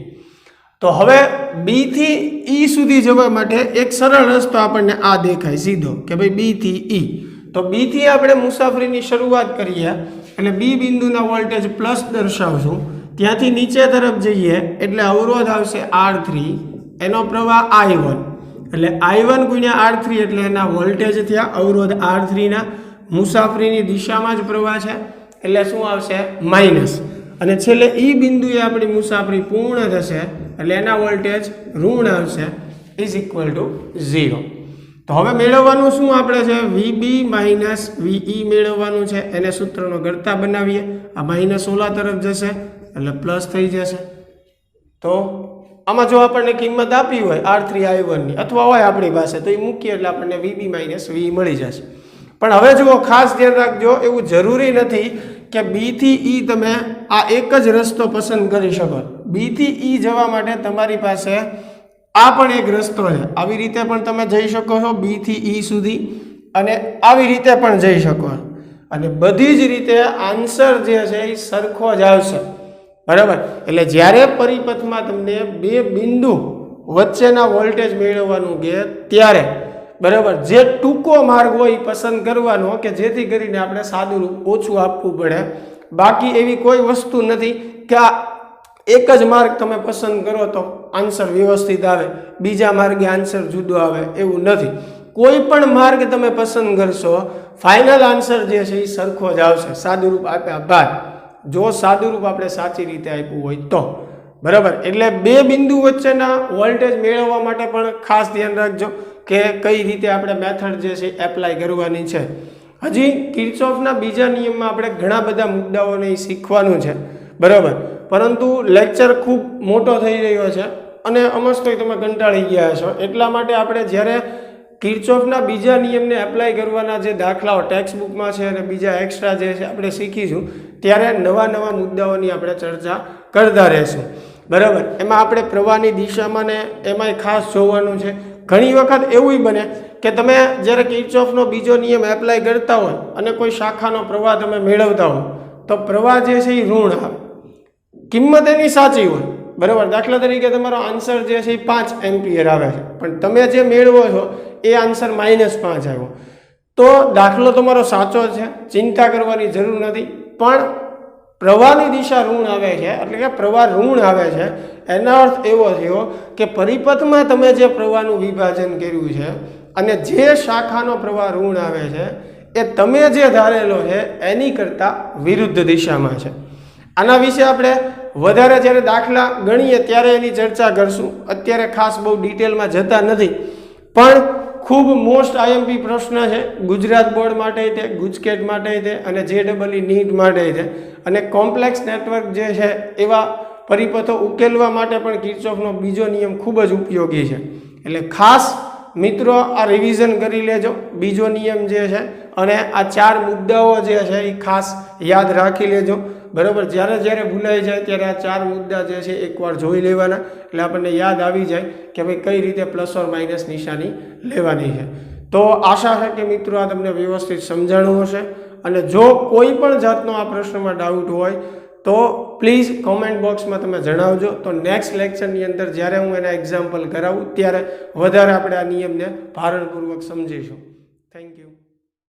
[SPEAKER 1] તો હવે બી થી ઈ સુધી જવા માટે એક સરળ રસ્તો આપણને આ દેખાય સીધો કે ભાઈ બી થી ઈ. તો બી થી આપણે મુસાફરીની શરૂઆત કરીએ એટલે બી બિંદુના વોલ્ટેજ પ્લસ દર્શાવશું, ત્યાંથી નીચે તરફ જઈએ એટલે અવરોધ આવશે R3, એનો પ્રવાહ I1 એટલે I1 ગુણ્યા R3 એટલે એના વોલ્ટેજ થયા, અવરોધ R3 ના મુસાફરીની દિશામાં જ પ્રવાહ છે એટલે શું આવશે માઇનસ, અને છેલ્લે ઈ બિંદુએ આપણી મુસાફરી પૂર્ણ થશે એટલે એના વોલ્ટેજ ઋણ આવશે ઇઝ ઇક્વલ ટુ 0. તો હવે મેળવવાનું શું આપણે છે, વીબી માઇનસ વીઈ મેળવવાનું છે. એને સૂત્રનો ગળતા બનાવીએ, આ માઇનસ ઓલા તરફ જશે એટલે પ્લસ થઈ જશે. તો આમાં જો આપણને કિંમત આપી હોય R3 I1 ની અથવા હોય આપણી પાસે તો એ મૂકીએ એટલે આપણને વીબી માઇનસ વી મળી જશે. પણ હવે જુઓ ખાસ ધ્યાન રાખજો, એવું જરૂરી નથી કે બી થી ઈ તમે આ એક જ રસ્તો પસંદ કરી શકો. બી થી ઈ જવા માટે તમારી પાસે આ પણ એક રસ્તો છે, આવી રીતે પણ તમે જઈ શકો છો બી થી ઈ સુધી, અને આવી રીતે પણ જઈ શકો, અને બધી જ રીતે આન્સર જે છે એ સરખો જ આવશે. બરાબર, એટલે જ્યારે પરિપથમાં તમને બે બિંદુ વચ્ચેના વોલ્ટેજ મેળવવાનું કે ત્યારે બરાબર જે ટૂંકો માર્ગ હોય એ પસંદ કરવાનો કે જેથી કરીને આપણે સાદું રૂપ ઓછું આપવું પડે. બાકી એવી કોઈ વસ્તુ નથી કે આ એક જ માર્ગ તમે પસંદ કરો તો આન્સર વ્યવસ્થિત આવે, બીજા માર્ગે આન્સર જુદો આવે, એવું નથી. કોઈ પણ માર્ગ તમે પસંદ કરશો ફાઇનલ આન્સર જે છે એ સરખો જ આવશે, સાદું રૂપ આપ્યા બાદ, જો સાદું રૂપ આપણે સાચી રીતે આપ્યું હોય તો. બરાબર, એટલે બે બિંદુ વચ્ચેના વોલ્ટેજ મેળવવા માટે પણ ખાસ ધ્યાન રાખજો કે કઈ રીતે આપણે મેથડ જે છે એપ્લાય કરવાની છે. હજી કિર્ચોફના બીજા નિયમમાં આપણે ઘણા બધા મુદ્દાઓને શીખવાનું છે. બરાબર, પરંતુ લેક્ચર ખૂબ મોટો થઈ રહ્યો છે અને અમસ્તો તમે કંટાળી ગયા છો, એટલા માટે આપણે જ્યારે કિર્ચોફના બીજા નિયમને એપ્લાય કરવાના જે દાખલાઓ ટેક્સ્ટબુકમાં છે અને બીજા એક્સ્ટ્રા જે છે આપણે શીખીશું ત્યારે નવા નવા મુદ્દાઓની આપણે ચર્ચા કરતા રહેશું. બરાબર, એમાં આપણે પ્રવાહની દિશામાં ને એમાંય ખાસ જોવાનું છે. ઘણી વખત એવું બને કે તમે જ્યારે કિર્ચોફનો બીજો નિયમ એપ્લાય કરતા હોય અને કોઈ શાખાનો પ્રવાહ તમે મેળવતા હો તો પ્રવાહ જે છે એ ઋણ આવે, કિંમત એની સાચી હોય. બરાબર, દાખલા તરીકે તમારો આન્સર જે છે એ 5 એમ્પિયર આવે છે, પણ તમે જે મેળવો છો એ આન્સર -5 આવ્યો, તો દાખલો તમારો સાચો છે, ચિંતા કરવાની જરૂર નથી. પણ પ્રવાહની દિશા ઋણ આવે છે એટલે કે પ્રવાહ ઋણ આવે છે, એનો અર્થ એવો થયો કે પરિપથમાં તમે જે પ્રવાહનું વિભાજન કર્યું છે અને જે શાખાનો પ્રવાહ ઋણ આવે છે એ તમે જે ધારેલો છે એની કરતાં વિરુદ્ધ દિશામાં છે. આના વિશે આપણે વધારે જ્યારે દાખલા ગણીએ ત્યારે એની ચર્ચા કરશું, અત્યારે ખાસ બહુ ડિટેલમાં જતા નથી. પણ ખૂબ મોસ્ટ આઈએમપી પ્રશ્ન છે, ગુજરાત બોર્ડ માટે છે, ગુજકેટ માટે છે અને JEE નીટ માટે છે, અને કોમ્પ્લેક્સ નેટવર્ક જે છે એવા પરિપથો ઉકેલવા માટે પણ કિર્ચોફનો બીજો નિયમ ખૂબ જ ઉપયોગી છે. એટલે ખાસ મિત્રો આ રિવિઝન કરી લેજો બીજો નિયમ જે છે, અને આ 4 મુદ્દાઓ જે છે એ ખાસ યાદ રાખી લેજો. બરાબર, જ્યારે ભૂલાઈ જાય ત્યારે આ 4 મુદ્દા જે છે એકવાર જોઈ લેવાના એટલે આપણને યાદ આવી જાય કે ભાઈ કઈ રીતે પ્લસ ઓર માઇનસ નિશાની લેવાની છે. તો આશા છે કે મિત્રો આ તમને વ્યવસ્થિત સમજાણું હશે, અને જો કોઈ પણ જાતનો આ પ્રશ્નમાં ડાઉટ હોય તો પ્લીઝ કોમેન્ટ બોક્સમાં તમે જણાવજો. તો નેક્સ્ટ લેક્ચરની અંદર જ્યારે હું એના એક્ઝામ્પલ કરાવું ત્યારે વધારે આપણે આ નિયમને ભારણપૂર્વક સમજીશું.